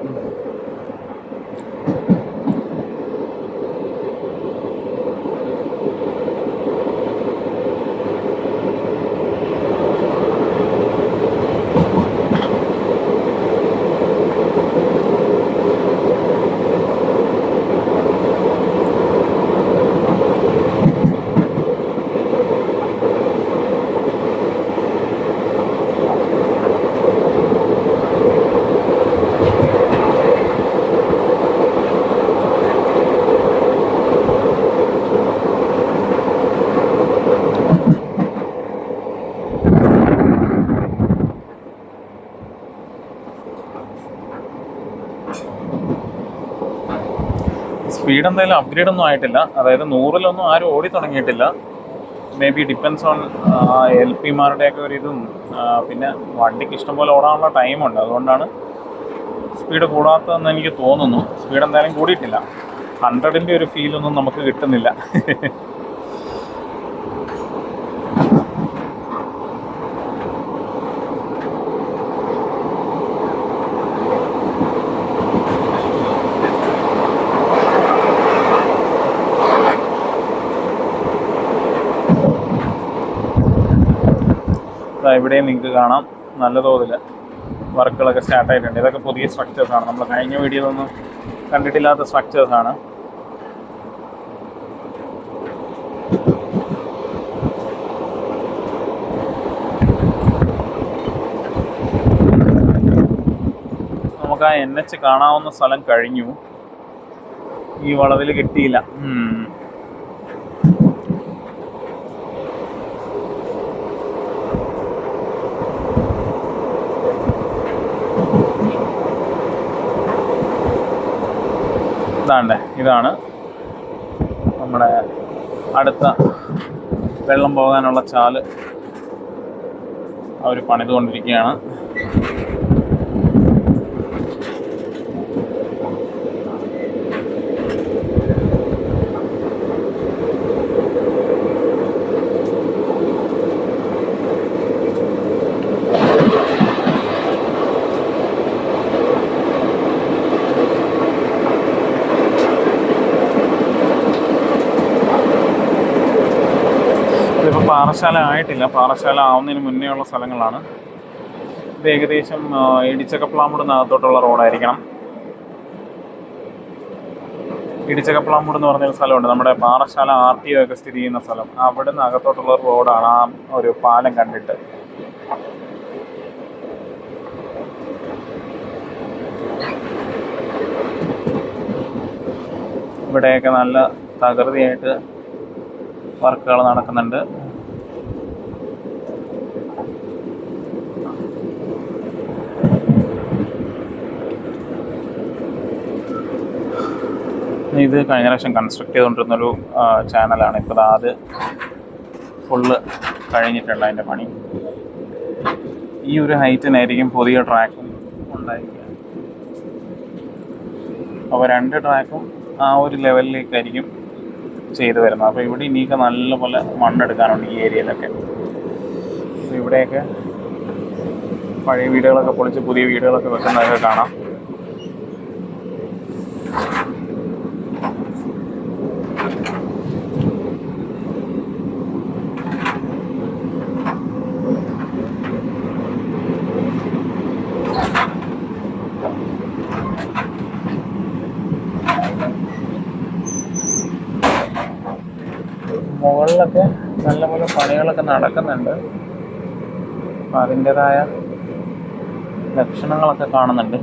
സ്പീഡ് എന്തായാലും അപ്ഗ്രേഡ് ഒന്നും ആയിട്ടില്ല. അതായത് 100-ലൊന്നും ആരും ഓടി തുടങ്ങിയിട്ടില്ല. മേ ബി ഡിപ്പെൻസ് ഓൺ LP-മാരുടെയൊക്കെ ഒരു ഇതും പിന്നെ വണ്ടിക്ക് ഇഷ്ടംപോലെ ഓടാനുള്ള ടൈമുണ്ട്. അതുകൊണ്ടാണ് സ്പീഡ് കൂടാത്തതെന്ന് എനിക്ക് തോന്നുന്നു. സ്പീഡ് എന്തായാലും കൂടിയിട്ടില്ല. 100-ൻ്റെ ഒരു ഫീലൊന്നും നമുക്ക് കിട്ടുന്നില്ല. ഇവിടെയും നിങ്ങൾക്ക് കാണാം നല്ല തോതിൽ വർക്കുകളൊക്കെ സ്റ്റാർട്ടായിട്ടുണ്ട്. ഇതൊക്കെ പുതിയ സ്ട്രക്ചേഴ്സാണ്. നമ്മൾ കഴിഞ്ഞ വീഡിയോയിലൊന്നും കണ്ടിട്ടില്ലാത്ത സ്ട്രക്ചേഴ്സാണ്. നമുക്ക് ആ NH കാണാവുന്ന സ്ഥലം കഴിഞ്ഞു. ഈ വളവിൽ കിട്ടിയില്ല. ഇതാണ് നമ്മുടെ അടുത്ത വെള്ളം പോകാനുള്ള ചാല് അവർ പണിതുകൊണ്ടിരിക്കുകയാണ്. ഇതിപ്പോൾ പാറശാല ആയിട്ടില്ല. പാറശാല ആവുന്നതിന് മുന്നേ ഉള്ള സ്ഥലങ്ങളാണ്. ഇത് ഏകദേശം ഇടിച്ചക്കപ്ലാമൂടിനകത്തോട്ടുള്ള റോഡായിരിക്കണം. ഇടിച്ചക്കപ്ലാമൂട് എന്ന് പറഞ്ഞൊരു സ്ഥലമുണ്ട്, നമ്മുടെ പാറശാല RTO ഒക്കെ സ്ഥിതി ചെയ്യുന്ന സ്ഥലം. അവിടെ നിന്ന് അകത്തോട്ടുള്ള റോഡാണ് ആ ഒരു പാലം കണ്ടിട്ട്. ഇവിടെയൊക്കെ നല്ല തകൃതിയായിട്ട് വർക്കുകൾ നടക്കുന്നുണ്ട്. ഇത് കഴിഞ്ഞ പ്രാവശ്യം കൺസ്ട്രക്ട് ചെയ്തുകൊണ്ടിരുന്നൊരു ചാനലാണ്. ഇപ്പോൾ അത് ഫുള്ള് കഴിഞ്ഞിട്ടുണ്ട് അതിൻ്റെ പണി. ഈ ഒരു ഹൈറ്റിനായിരിക്കും പുതിയ ട്രാക്കും ഉണ്ടായിരിക്കുക. അപ്പോൾ 2 ട്രാക്കും ആ ഒരു ലെവലിലേക്കായിരിക്കും ചെയ്തു വരുന്നത്. അപ്പോൾ ഇവിടെ ഇനിയൊക്കെ നല്ലപോലെ മണ്ണെടുക്കാനുണ്ട് ഈ ഏരിയയിലൊക്കെ. ഇവിടെയൊക്കെ പഴയ വീടുകളൊക്കെ പൊളിച്ച് പുതിയ വീടുകളൊക്കെ വെക്കുന്നതൊക്കെ കാണാം. മുകളിലൊക്കെ നല്ലപോലെ പണികളൊക്കെ നടക്കുന്നുണ്ട്. അപ്പം അതിൻ്റെതായ ലക്ഷണങ്ങളൊക്കെ കാണുന്നുണ്ട്.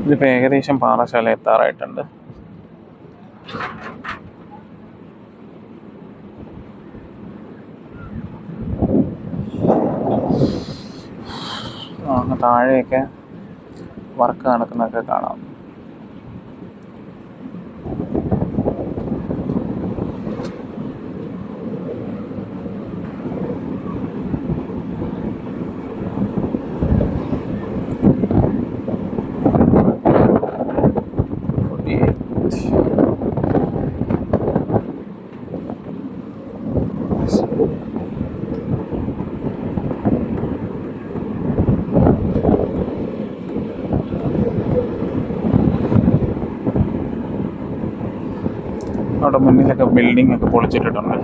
ഇതിപ്പോൾ ഏകദേശം പാറശാല എത്താറായിട്ടുണ്ട്. അങ്ങ് താഴെയൊക്കെ വർക്ക് നടക്കുന്നതൊക്കെ കാണാം. അവിടെ മുന്നിലൊക്കെ ബിൽഡിംഗ് ഒക്കെ പൊളിച്ചിട്ടിട്ടുണ്ട്.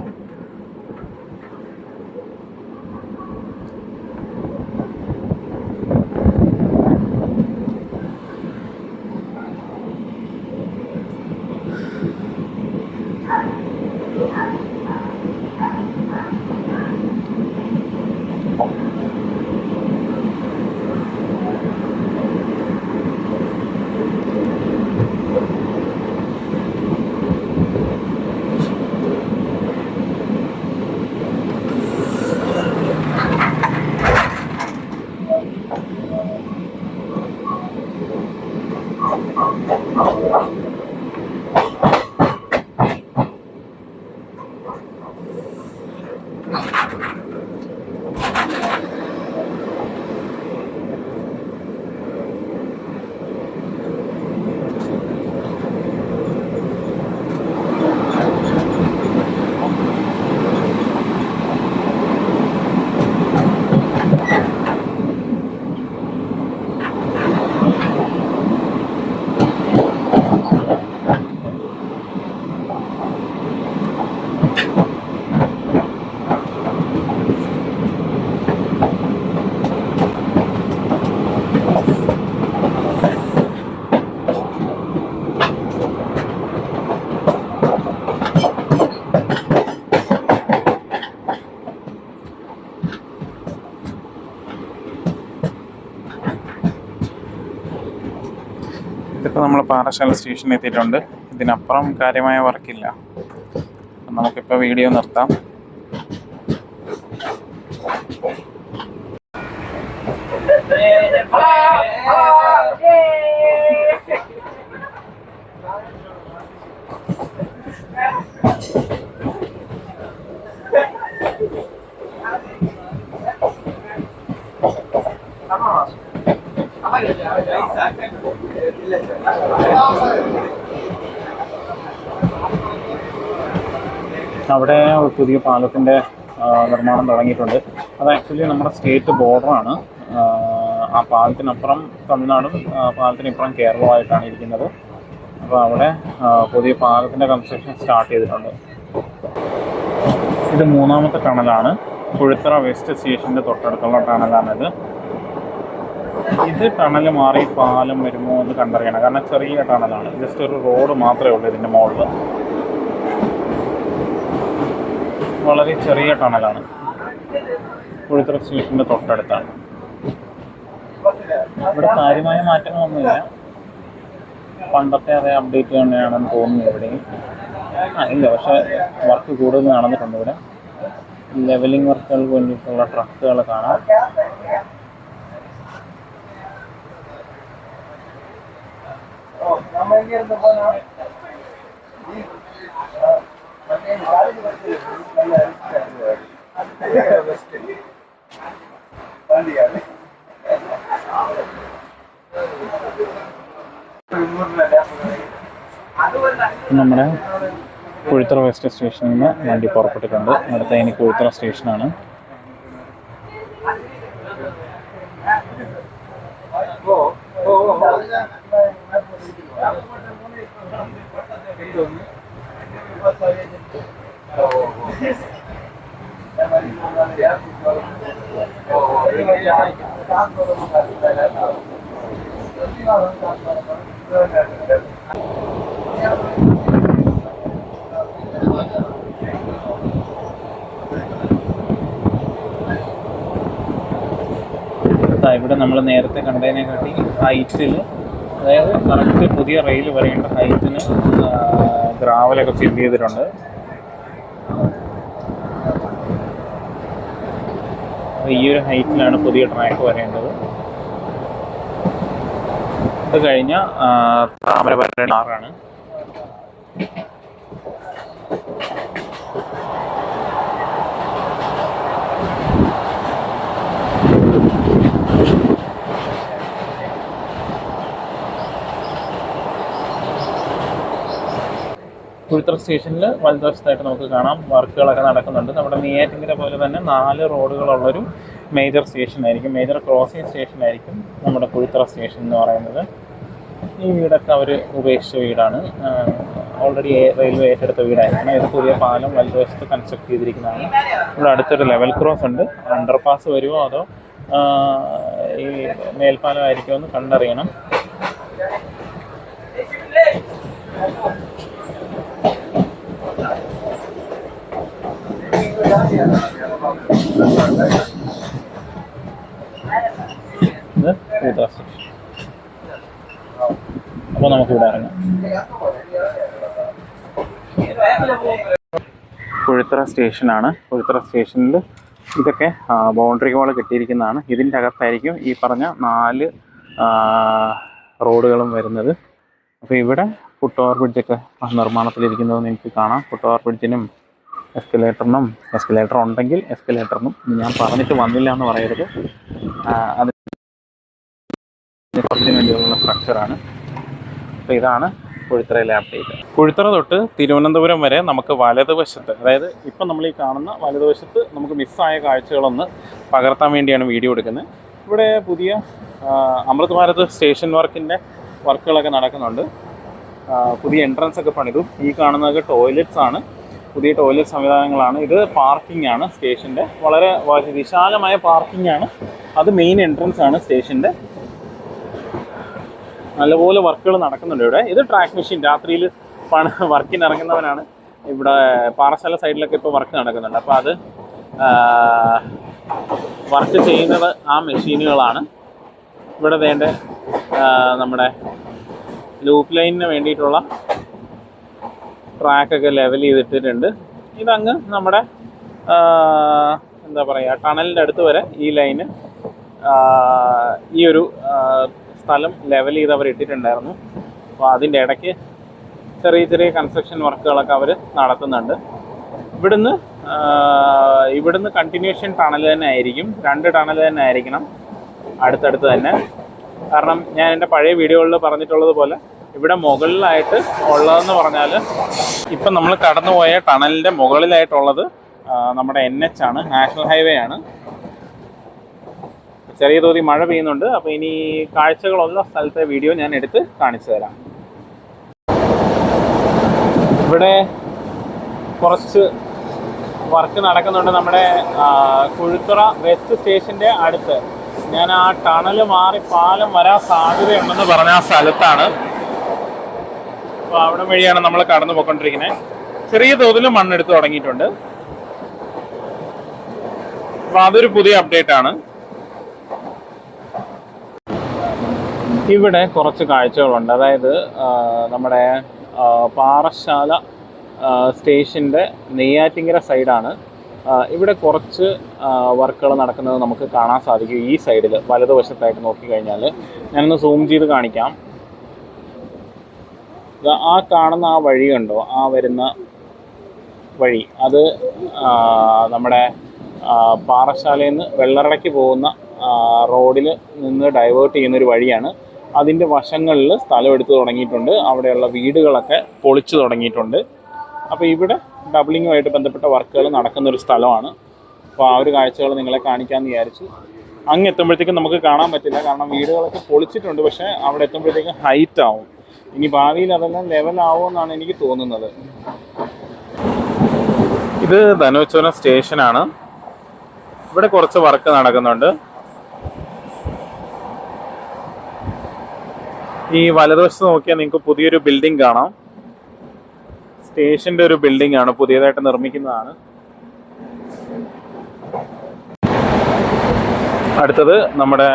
ഇതിപ്പോൾ നമ്മൾ പാറശാല സ്റ്റേഷനിൽ എത്തിയിട്ടുണ്ട്. ഇതിനപ്പുറം കാര്യമായ വർക്കില്ല. നമുക്കിപ്പോൾ വീഡിയോ നിർത്താം. അവിടെ പുതിയ പാലത്തിൻ്റെ നിർമ്മാണം തുടങ്ങിയിട്ടുണ്ട്. അത് ആക്ച്വലി നമ്മുടെ സ്റ്റേറ്റ് ബോർഡറാണ്. ആ പാലത്തിനപ്പുറം തമിഴ്നാടും പാലത്തിനിപ്പുറം കേരളമായിട്ടാണ് ഇരിക്കുന്നത്. അപ്പോൾ അവിടെ പുതിയ പാലത്തിൻ്റെ കൺസ്ട്രക്ഷൻ സ്റ്റാർട്ട് ചെയ്തിട്ടുണ്ട്. ഇത് മൂന്നാമത്തെ ടണലാണ്. കുഴിത്തറ വെസ്റ്റ് സ്റ്റേഷൻ്റെ തൊട്ടടുത്തുള്ള ടണലാണിത്. ഇത് ടണൽ മാറി പാലം വരുമോ എന്ന് കണ്ടറിയണം. കാരണം ചെറിയ ടണലാണ്. ജസ്റ്റ് ഒരു റോഡ് മാത്രമേ ഉള്ളൂ ഇതിൻ്റെ മുകളിൽ. വളരെ ചെറിയ ടണലാണ്. കുഴിത്തറ സ്റ്റേഷൻ്റെ തൊട്ടടുത്താണ്. ഇവിടെ കാര്യമായ മാറ്റങ്ങളൊന്നുമില്ല. പണ്ടത്തെ അതേ അപ്ഡേറ്റ് തന്നെയാണെന്ന് തോന്നുന്നു. ഇവിടെയും ഇല്ല, പക്ഷേ വർക്ക് കൂടുതൽ നടന്നിട്ടുണ്ട്. ഇവിടെ ലെവലിംഗ് വർക്കുകൾക്ക് വേണ്ടിയിട്ടുള്ള ട്രക്കുകൾ കാണാം. നമ്മുടെ കുഴിത്തറ വെസ്റ്റ് സ്റ്റേഷനിൽ നിന്ന് വണ്ടി പുറപ്പെട്ടിട്ടുണ്ട്. അടുത്ത ഇനി കുഴിത്തറ സ്റ്റേഷനാണ്. ഇവിടെ നമ്മൾ നേരത്തെ കണ്ടതിനെക്കാട്ടി ഹൈറ്റിൽ അതായത് കറക്റ്റ് പുതിയ റെയിൽ വരേണ്ട ഹൈറ്റിന് ഗ്രാവലൊക്കെ ഫിൽ ചെയ്തിട്ടുണ്ട്. ഈ ഒരു ഹൈറ്റിലാണ് പുതിയ ട്രാക്ക് വരേണ്ടത്. ഇത് കഴിഞ്ഞ താമരപരണി ആറാണ്. കുഴിത്തറ സ്റ്റേഷനിൽ വലതുവശത്തായിട്ട് നമുക്ക് കാണാം വർക്കുകളൊക്കെ നടക്കുന്നുണ്ട്. നമ്മുടെ നെയ്യാറ്റിൻകര പോലെ തന്നെ 4 റോഡുകളുള്ളൊരു മേജർ സ്റ്റേഷനായിരിക്കും, മേജർ ക്രോസിംഗ് സ്റ്റേഷനായിരിക്കും നമ്മുടെ കുഴിത്തറ സ്റ്റേഷൻ എന്ന് പറയുന്നത്. ഈ വീടൊക്കെ അവർ ഉപേക്ഷിച്ച വീടാണ്, ഓൾറെഡി റെയിൽവേ ഏറ്റെടുത്ത വീടായിരിക്കണം. ഇത് പുതിയ പാലം വലതുവശത്ത് കൺസ്ട്രക്ട് ചെയ്തിരിക്കുന്നതാണ്. ഇവിടെ അടുത്തൊരു ലെവൽ ക്രോസ് ഉണ്ട്. അണ്ടർപാസ് വരുമോ അതോ ഈ മേൽപ്പാലം ആയിരിക്കുമോ എന്ന് കണ്ടറിയണം. അപ്പോൾ നമുക്ക് ഇവിടെ ഇറങ്ങാം. കുഴിത്തറ സ്റ്റേഷനാണ്. കുഴിത്തറ സ്റ്റേഷനിൽ ഇതൊക്കെ ബൗണ്ടറി വാൾ കെട്ടിയിരിക്കുന്നതാണ്. ഇതിൻ്റെ അകത്തായിരിക്കും ഈ പറഞ്ഞ 4 റോഡുകളും വരുന്നത്. അപ്പോൾ ഇവിടെ ഫുട് ഓവർ ബ്രിഡ്ജൊക്കെ നിർമ്മാണത്തിലിരിക്കുന്നതെന്ന് എനിക്ക് കാണാം. ഫുട് ഓവർ ബ്രിഡ്ജിനും എസ്കലേറ്റർ ഉണ്ടെങ്കിൽ എസ്കലേറ്ററിനും ഞാൻ പറഞ്ഞിട്ട് വന്നില്ല എന്ന് പറയരുത്. അതിന് വേണ്ടിയുള്ള സ്ട്രക്ചറാണ്. അപ്പോൾ ഇതാണ് കുഴിത്തറയിലെ അപ്ഡേറ്റ്. കുഴിത്തറ തൊട്ട് തിരുവനന്തപുരം വരെ നമുക്ക് വലതുവശത്ത്, അതായത് ഇപ്പം നമ്മൾ ഈ കാണുന്ന വലതുവശത്ത് നമുക്ക് മിസ്സായ കാഴ്ചകളൊന്ന് പകർത്താൻ വേണ്ടിയാണ് വീഡിയോ എടുക്കുന്നത്. ഇവിടെ പുതിയ അമൃത് ഭാരത് സ്റ്റേഷൻ വർക്കുകളൊക്കെ നടക്കുന്നുണ്ട്. പുതിയ എൻട്രൻസ് ഒക്കെ പണിതു. ഈ കാണുന്നതൊക്കെ ടോയ്ലറ്റ്സ് ആണ്, പുതിയ ടോയ്ലറ്റ് സംവിധാനങ്ങളാണ്. ഇത് പാർക്കിംഗ് ആണ് സ്റ്റേഷൻ്റെ, വളരെ വിശാലമായ പാർക്കിംഗ് ആണ്. അത് മെയിൻ എൻട്രൻസ് ആണ് സ്റ്റേഷൻ്റെ. നല്ലപോലെ വർക്കുകൾ നടക്കുന്നുണ്ട് ഇവിടെ. ഇത് ട്രാക്ക് മെഷീൻ, രാത്രിയിൽ വർക്കിന് ഇറങ്ങുന്നവനാണ്. ഇവിടെ പാറശാല സൈഡിലൊക്കെ ഇപ്പോൾ വർക്ക് നടക്കുന്നുണ്ട്. അപ്പോൾ അത് വർക്ക് ചെയ്യുന്നത് ആ മെഷീനുകളാണ്. ഇവിടെ വേണ്ട നമ്മുടെ ലൂപ്പ് ലൈനിന് വേണ്ടിയിട്ടുള്ള ട്രാക്കൊക്കെ ലെവൽ ചെയ്തിട്ടിട്ടുണ്ട്. ഇതങ്ങ് നമ്മുടെ എന്താ പറയുക, ടണലിൻ്റെ അടുത്ത് വരെ ഈ ലൈന് ഈ ഒരു സ്ഥലം ലെവൽ ചെയ്ത് അവർ ഇട്ടിട്ടുണ്ടായിരുന്നു. അപ്പോൾ അതിൻ്റെ ഇടയ്ക്ക് ചെറിയ ചെറിയ കൺസ്ട്രക്ഷൻ വർക്കുകളൊക്കെ അവർ നടത്തുന്നുണ്ട്. ഇവിടുന്ന് കണ്ടിന്യൂഷൻ ടണൽ തന്നെ ആയിരിക്കും, 2 ടണൽ തന്നെ ആയിരിക്കണം അടുത്തടുത്ത് തന്നെ. കാരണം ഞാൻ എൻ്റെ പഴയ വീഡിയോകളിൽ പറഞ്ഞിട്ടുള്ളത് പോലെ ഇവിടെ മുകളിലായിട്ട് ഉള്ളതെന്ന് പറഞ്ഞാൽ ഇപ്പം നമ്മൾ കടന്നുപോയ ടണലിൻ്റെ മുകളിലായിട്ടുള്ളത് നമ്മുടെ NH ആണ്, നാഷണൽ ഹൈവേ ആണ്. ചെറിയ തോതിൽ മഴ പെയ്യുന്നുണ്ട്. അപ്പോൾ ഇനി കാഴ്ചകളുള്ള സ്ഥലത്തെ വീഡിയോ ഞാൻ എടുത്ത് കാണിച്ചു തരാം. ഇവിടെ കുറച്ച് വർക്ക് നടക്കുന്നുണ്ട്. നമ്മുടെ കുഴിത്തറ വെസ്റ്റ് സ്റ്റേഷൻ്റെ അടുത്ത്, ഞാൻ ആ ടണൽ മാറി പാലം വരാൻ സാധ്യതയുണ്ടെന്ന് പറഞ്ഞ ആ സ്ഥലത്താണ്. അപ്പോൾ അവിടെ വഴിയാണ് നമ്മൾ കടന്നു പോയിക്കൊണ്ടിരിക്കുന്നത്. ചെറിയ തോതിൽ മണ്ണെടുത്ത് തുടങ്ങിയിട്ടുണ്ട്. അപ്പോൾ അതൊരു പുതിയ അപ്ഡേറ്റ് ആണ്. ഇവിടെ കുറച്ച് കാഴ്ചകളുണ്ട്. അതായത് നമ്മുടെ പാറശാല സ്റ്റേഷൻ്റെ നെയ്യാറ്റിൻകര സൈഡാണ്. ഇവിടെ കുറച്ച് വർക്കുകൾ നടക്കുന്നത് നമുക്ക് കാണാൻ സാധിക്കും. ഈ സൈഡിൽ വലതുവശത്തായിട്ട് നോക്കിക്കഴിഞ്ഞാൽ ഞാനൊന്ന് സൂം ചെയ്ത് കാണിക്കാം. ആ കാണുന്ന ആ വഴി കണ്ടോ, ആ വരുന്ന വഴി, അത് നമ്മുടെ പാറശാലയിൽ നിന്ന് വെള്ളറടയ്ക്ക് പോകുന്ന റോഡിൽ നിന്ന് ഡൈവേർട്ട് ചെയ്യുന്നൊരു വഴിയാണ്. അതിൻ്റെ വശങ്ങളിൽ സ്ഥലം എടുത്ത് തുടങ്ങിയിട്ടുണ്ട്. അവിടെയുള്ള വീടുകളൊക്കെ പൊളിച്ചു തുടങ്ങിയിട്ടുണ്ട്. അപ്പോൾ ഇവിടെ ഡബിളിങ്ങുമായിട്ട് ബന്ധപ്പെട്ട വർക്കുകൾ നടക്കുന്നൊരു സ്ഥലമാണ്. അപ്പോൾ ആ ഒരു കാഴ്ചകൾ നിങ്ങളെ കാണിക്കാമെന്ന് വിചാരിച്ചു. അങ്ങ് എത്തുമ്പോഴത്തേക്കും നമുക്ക് കാണാൻ പറ്റില്ല, കാരണം വീടുകളൊക്കെ പൊളിച്ചിട്ടുണ്ട്. പക്ഷേ അവിടെ എത്തുമ്പോഴത്തേക്കും ഹൈറ്റ് ആവും. ഇനി ഭാവിയിൽ അതെല്ലാം ലെവലാവുമെന്നാണ് എനിക്ക് തോന്നുന്നത്. ഇത് ധനുവച്ചോല സ്റ്റേഷനാണ്. ഇവിടെ കുറച്ച് വർക്ക് നടക്കുന്നുണ്ട്. ഈ വലതുവശത്ത് നോക്കിയാൽ നിങ്ങൾക്ക് പുതിയൊരു ബിൽഡിംഗ് കാണാം. സ്റ്റേഷൻ്റെ ഒരു ബിൽഡിംഗ് ആണ്, പുതിയതായിട്ട് നിർമ്മിക്കുന്നതാണ്. അടുത്തത് നമ്മുടെ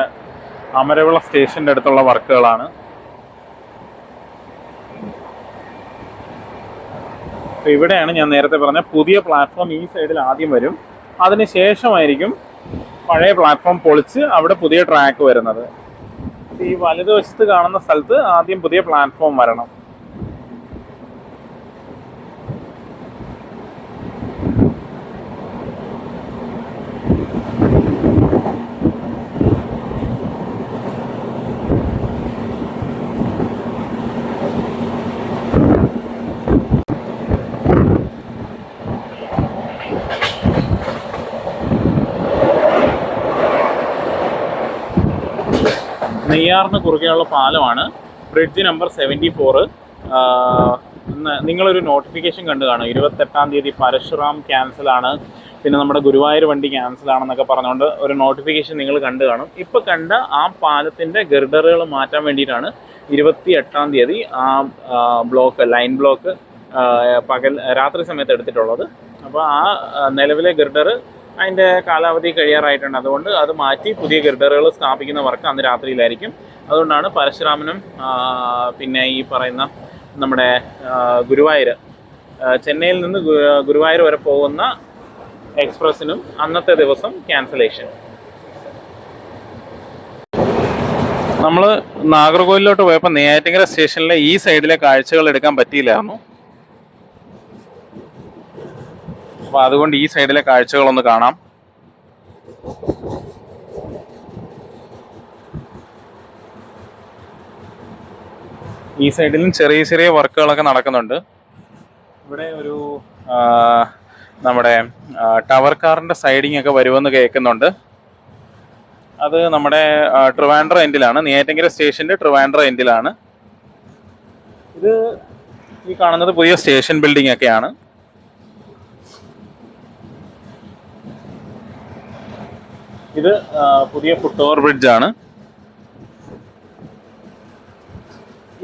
അമരവിള സ്റ്റേഷൻ്റെ അടുത്തുള്ള വർക്കുകളാണ്. അപ്പോൾ ഇവിടെയാണ് ഞാൻ നേരത്തെ പറഞ്ഞ പുതിയ പ്ലാറ്റ്ഫോം. ഈ സൈഡിൽ ആദ്യം വരും, അതിന് ശേഷമായിരിക്കും പഴയ പ്ലാറ്റ്ഫോം പൊളിച്ച് അവിടെ പുതിയ ട്രാക്ക് വരുന്നത്. ഈ വലതുവശത്ത് കാണുന്ന സ്ഥലത്ത് ആദ്യം പുതിയ പ്ലാറ്റ്ഫോം വരണം. നെയ്യാറിന് കുറുകെയുള്ള പാലമാണ്, ബ്രിഡ്ജ് നമ്പർ 74. നിങ്ങളൊരു നോട്ടിഫിക്കേഷൻ കണ്ടു കാണും, 28-ാം തീയതി പരശുറാം ക്യാൻസലാണ്, പിന്നെ നമ്മുടെ ഗുരുവായൂർ വണ്ടി ക്യാൻസലാണെന്നൊക്കെ പറഞ്ഞുകൊണ്ട് ഒരു നോട്ടിഫിക്കേഷൻ നിങ്ങൾ കണ്ടു കാണും. ഇപ്പോൾ കണ്ട ആ പാലത്തിൻ്റെ ഗർഡറുകൾ മാറ്റാൻ വേണ്ടിയിട്ടാണ് 28-ാം തീയതി ആ ലൈൻ ബ്ലോക്ക് രാത്രി സമയത്ത് എടുത്തിട്ടുള്ളത്. അപ്പോൾ ആ നിലവിലെ ഗർഡർ അതിൻ്റെ കാലാവധി കഴിയാറായിട്ടുണ്ട്. അതുകൊണ്ട് അത് മാറ്റി പുതിയ ഗർഡറുകൾ സ്ഥാപിക്കുന്ന വർക്ക് അന്ന് രാത്രിയിലായിരിക്കും. അതുകൊണ്ടാണ് പരശുരാമനും പിന്നെ ഈ പറയുന്ന നമ്മുടെ ഗുരുവായൂർ, ചെന്നൈയിൽ നിന്ന് ഗുരുവായൂർ വരെ പോകുന്ന എക്സ്പ്രസ്സിനും അന്നത്തെ ദിവസം ക്യാൻസലേഷൻ. നമ്മൾ നാഗർകോവിലോട്ട് പോയപ്പോൾ നെയ്യാറ്റിൻകര സ്റ്റേഷനിലെ ഈ സൈഡിലെ കാഴ്ചകൾ എടുക്കാൻ പറ്റിയില്ലായിരുന്നു. അപ്പോൾ അതുകൊണ്ട് ഈ സൈഡിലെ കാഴ്ചകളൊന്ന് കാണാം. ഈ സൈഡിലും ചെറിയ ചെറിയ വർക്കുകളൊക്കെ നടക്കുന്നുണ്ട്. ഇവിടെ ഒരു നമ്മുടെ ടവർ കാറിൻ്റെ സൈഡിങ് ഒക്കെ വരുമെന്ന് കേൾക്കുന്നുണ്ട്. അത് നമ്മുടെ ട്രിവാൻഡ്രം എൻഡിലാണ്, നെയ്യാറ്റിൻകര സ്റ്റേഷൻ്റെ ട്രിവാൻഡ്രം എൻഡിലാണ്. ഇത് ഈ കാണുന്നത് പുതിയ സ്റ്റേഷൻ ബിൽഡിംഗ് ഒക്കെയാണ്. ഇത് പുതിയ ഫുട് ഓവർ ബ്രിഡ്ജാണ്.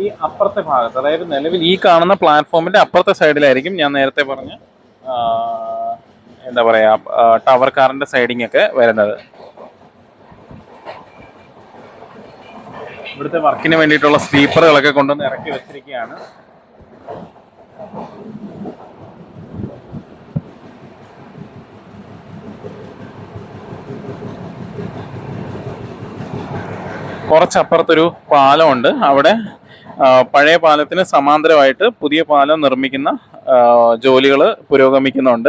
ഈ അപ്പുറത്തെ ഭാഗത്ത്, അതായത് നിലവിൽ ഈ കാണുന്ന പ്ലാറ്റ്ഫോമിൻ്റെ അപ്പുറത്തെ സൈഡിലായിരിക്കും ഞാൻ നേരത്തെ പറഞ്ഞ എന്താ പറയുക ടവർ കാറിൻ്റെ സൈഡിങ് ഒക്കെ വരുന്നത്. ഇവിടുത്തെ വർക്കിന് വേണ്ടിയിട്ടുള്ള സ്ലീപ്പറുകളൊക്കെ കൊണ്ടുവന്ന് ഇറക്കി വെച്ചിരിക്കുകയാണ്. കുറച്ചപ്പുറത്തൊരു പാലമുണ്ട്. അവിടെ പഴയ പാലത്തിന് സമാന്തരമായിട്ട് പുതിയ പാലം നിർമ്മിക്കുന്ന ജോലികൾ പുരോഗമിക്കുന്നുണ്ട്.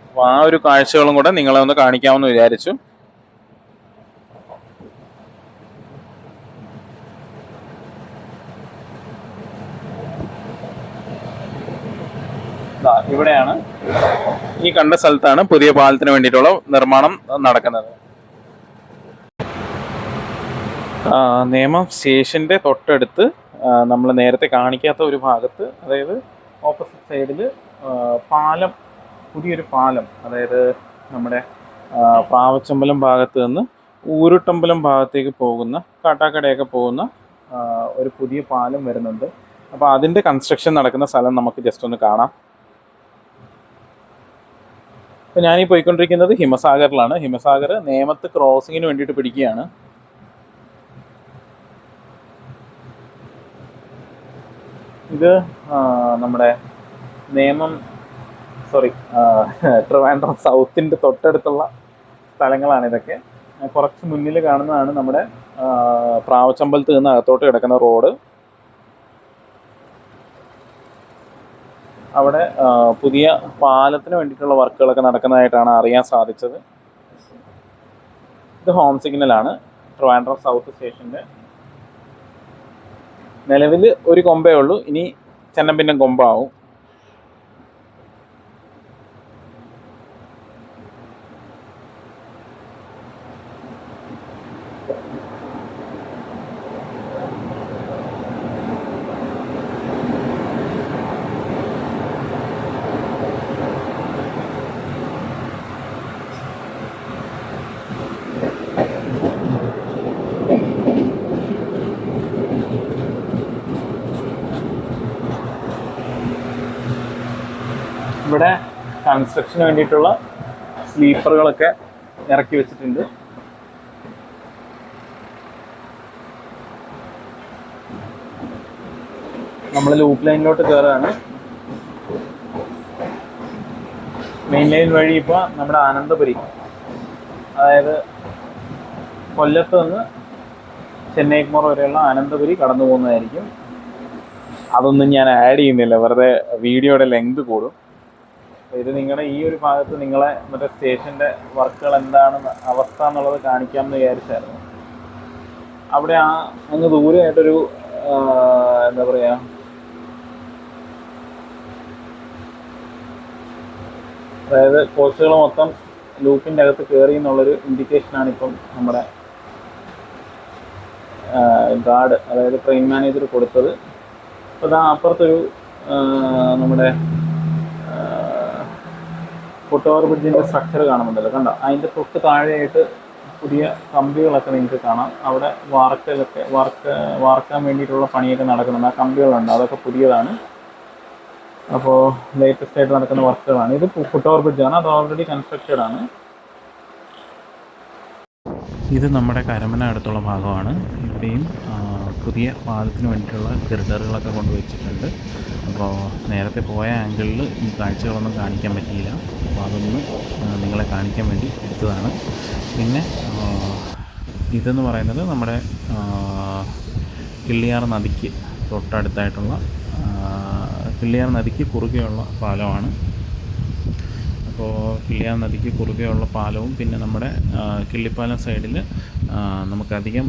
അപ്പോൾ ആ ഒരു കാഴ്ചകളും കൂടെ നിങ്ങളെ ഒന്ന് കാണിക്കാമെന്ന് വിചാരിച്ചു. ഇവിടെയാണ്, ഈ കണ്ട സ്ഥലത്താണ് പുതിയ പാലത്തിന് വേണ്ടിയിട്ടുള്ള നിർമ്മാണം നടക്കുന്നത്. നേമം സ്റ്റേഷൻ്റെ തൊട്ടടുത്ത് നമ്മൾ നേരത്തെ കാണിക്കാത്ത ഒരു ഭാഗത്ത്, അതായത് ഓപ്പോസിറ്റ് സൈഡിൽ പാലം, പുതിയൊരു പാലം, അതായത് നമ്മുടെ പാവച്ചമ്പലം ഭാഗത്ത് നിന്ന് ഊരുട്ടമ്പലം ഭാഗത്തേക്ക് പോകുന്ന, കാട്ടാക്കടയൊക്കെ പോകുന്ന ഒരു പുതിയ പാലം വരുന്നുണ്ട്. അപ്പോൾ അതിൻ്റെ കൺസ്ട്രക്ഷൻ നടക്കുന്ന സ്ഥലം നമുക്ക് ജസ്റ്റ് ഒന്ന് കാണാം. അപ്പോൾ ഞാനീ പോയിക്കൊണ്ടിരിക്കുന്നത് ഹിമസാഗറിലാണ്. ഹിമസാഗർ നേമത്ത് ക്രോസിങ്ങിന് വേണ്ടിയിട്ട് പിടിക്കുകയാണ്. ഇത് നമ്മുടെ ട്രിവാൻഡ്രം സൗത്തിൻ്റെ തൊട്ടടുത്തുള്ള സ്ഥലങ്ങളാണ് ഇതൊക്കെ. കുറച്ച് മുന്നിൽ കാണുന്നതാണ് നമ്മുടെ പ്രാവച്ചമ്പലത്ത് നിന്ന് അകത്തോട്ട് കിടക്കുന്ന റോഡ്. അവിടെ പുതിയ പാലത്തിന് വേണ്ടിയിട്ടുള്ള വർക്കുകളൊക്കെ നടക്കുന്നതായിട്ടാണ് അറിയാൻ സാധിച്ചത്. ഇത് ഹോം സിഗ്നലാണ് ട്രിവാൻഡ്രം സൗത്ത് സ്റ്റേഷൻ്റെ. നിലവിൽ ഒരു കൊമ്പേ ഉള്ളൂ, ഇനി ചെന്നപ്പിന്നം കൊമ്പാവും. ഇവിടെ കൺസ്ട്രക്ഷന് വേണ്ടിയിട്ടുള്ള സ്ലീപ്പറുകളൊക്കെ ഇറക്കി വെച്ചിട്ടുണ്ട്. നമ്മൾ ലൂപ്പ് ലൈനിലോട്ട് കയറുകയാണ്. മെയിൻ ലൈൻ വഴി ഇപ്പോൾ നമ്മുടെ അനന്തപുരി, അതായത് കൊല്ലത്ത് നിന്ന് ചെന്നൈക്കുമർ വരെയുള്ള അനന്തപുരി കടന്നു പോകുന്നതായിരിക്കും. അതൊന്നും ഞാൻ ആഡ് ചെയ്യുന്നില്ല, വെറുതെ വീഡിയോയുടെ ലെങ്ത് കൂടും. ഇത് നിങ്ങളുടെ ഈ ഒരു ഭാഗത്ത് നിങ്ങളെ മറ്റേ സ്റ്റേഷൻ്റെ വർക്കുകൾ എന്താണ് അവസ്ഥ എന്നുള്ളത് കാണിക്കാമെന്ന് വിചാരിച്ചായിരുന്നു. അവിടെ അങ്ങ് ദൂരെയായിട്ടൊരു എന്താ പറയുക, അതായത് കോച്ചുകൾ മൊത്തം ലൂപ്പിൻ്റെ അകത്ത് കയറി എന്നുള്ളൊരു ഇൻഡിക്കേഷനാണ് ഇപ്പം നമ്മുടെ ഗാർഡ്, അതായത് ട്രെയിൻ മാനേജർ കൊടുത്തത്. അപ്പോൾ ഇതാ അപ്പുറത്തൊരു നമ്മുടെ ഫുട് ഓവർ ബ്രിഡ്ജിൻ്റെ സ്ട്രക്ചർ കാണുന്നുണ്ടല്ലോ, കണ്ടോ? അതിൻ്റെ തൊട്ട് താഴെയായിട്ട് പുതിയ കമ്പികളൊക്കെ നിങ്ങൾക്ക് കാണാം. അവിടെ വാർക്കാൻ വേണ്ടിയിട്ടുള്ള പണിയൊക്കെ നടക്കുന്നുണ്ട്. ആ കമ്പികളുണ്ട്, അതൊക്കെ പുതിയതാണ്. അപ്പോൾ ലേറ്റസ്റ്റ് ആയിട്ട് നടക്കുന്ന വർക്കുകളാണ്. ഇത് ഫുട് ഓവർ ബ്രിഡ്ജാണ്, അത് ഓൾറെഡി കൺസ്ട്രക്റ്റഡ് ആണ്. ഇത് നമ്മുടെ കരമന അടുത്തുള്ള ഭാഗമാണ്. ഇവിടെയും പുതിയ പാലത്തിന് വേണ്ടിയിട്ടുള്ള ഗിർഡറുകളൊക്കെ കൊണ്ടുവച്ചിട്ടുണ്ട്. അപ്പോൾ നേരത്തെ പോയ ആംഗിളിൽ ഈ കാഴ്ചകളൊന്നും കാണിക്കാൻ പറ്റിയില്ല, അപ്പോൾ അതൊന്ന് നിങ്ങളെ കാണിക്കാൻ വേണ്ടി എടുത്തതാണ്. പിന്നെ ഇതെന്ന് പറയുന്നത് നമ്മുടെ കിള്ളിയാർ നദിക്ക് തൊട്ടടുത്തായിട്ടുള്ള കിള്ളിയാർ നദിക്ക് കുറുകെയുള്ള പാലമാണ്. അപ്പോൾ കിള്ളിയാർ നദിക്ക് കുറുകെയുള്ള പാലവും പിന്നെ നമ്മുടെ കിള്ളിപ്പാലം സൈഡിൽ നമുക്കധികം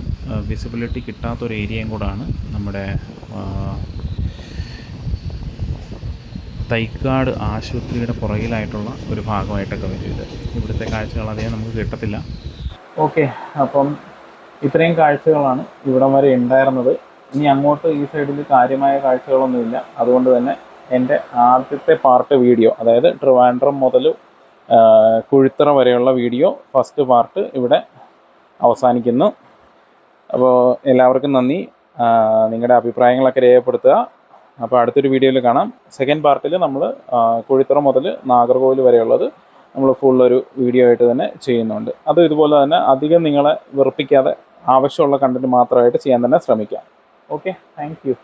വിസിബിലിറ്റി കിട്ടാത്തൊരു ഏരിയയും കൂടാണ് നമ്മുടെ തൈക്കാട് ആശുപത്രിയുടെ പുറകിലായിട്ടുള്ള ഒരു ഭാഗമായിട്ടൊക്കെ വരും. ഇവിടുത്തെ കാഴ്ചകൾ അധികം നമുക്ക് കിട്ടത്തില്ല. ഓക്കെ, അപ്പം ഇത്രയും കാഴ്ചകളാണ് ഇവിടം വരെ ഉണ്ടായിരുന്നത്. ഇനി അങ്ങോട്ട് ഈ സൈഡിൽ കാര്യമായ കാഴ്ചകളൊന്നുമില്ല. അതുകൊണ്ട് തന്നെ എൻ്റെ ആദ്യത്തെ പാർട്ട് വീഡിയോ, അതായത് ട്രിവാൻഡ്രം മുതൽ കുഴിത്തറ വരെയുള്ള വീഡിയോ ഫസ്റ്റ് പാർട്ട് ഇവിടെ അവസാനിക്കുന്നു. അപ്പോൾ എല്ലാവർക്കും നന്ദി. നിങ്ങളുടെ അഭിപ്രായങ്ങളൊക്കെ രേഖപ്പെടുത്തുക. അപ്പോൾ അടുത്തൊരു വീഡിയോയിൽ കാണാം. സെക്കൻഡ് പാർട്ടിൽ നമ്മൾ കുഴിത്തറ മുതൽ നാഗർകോവിൽ വരെയുള്ളത് നമ്മൾ ഫുള്ളൊരു വീഡിയോ ആയിട്ട് തന്നെ ചെയ്യുന്നുണ്ട്. അത് ഇതുപോലെ തന്നെ അധികം നിങ്ങളെ വെറുപ്പിക്കാതെ ആവശ്യമുള്ള കണ്ടൻറ്റ് മാത്രമായിട്ട് ചെയ്യാൻ തന്നെ ശ്രമിക്കാം. Okay, thank you.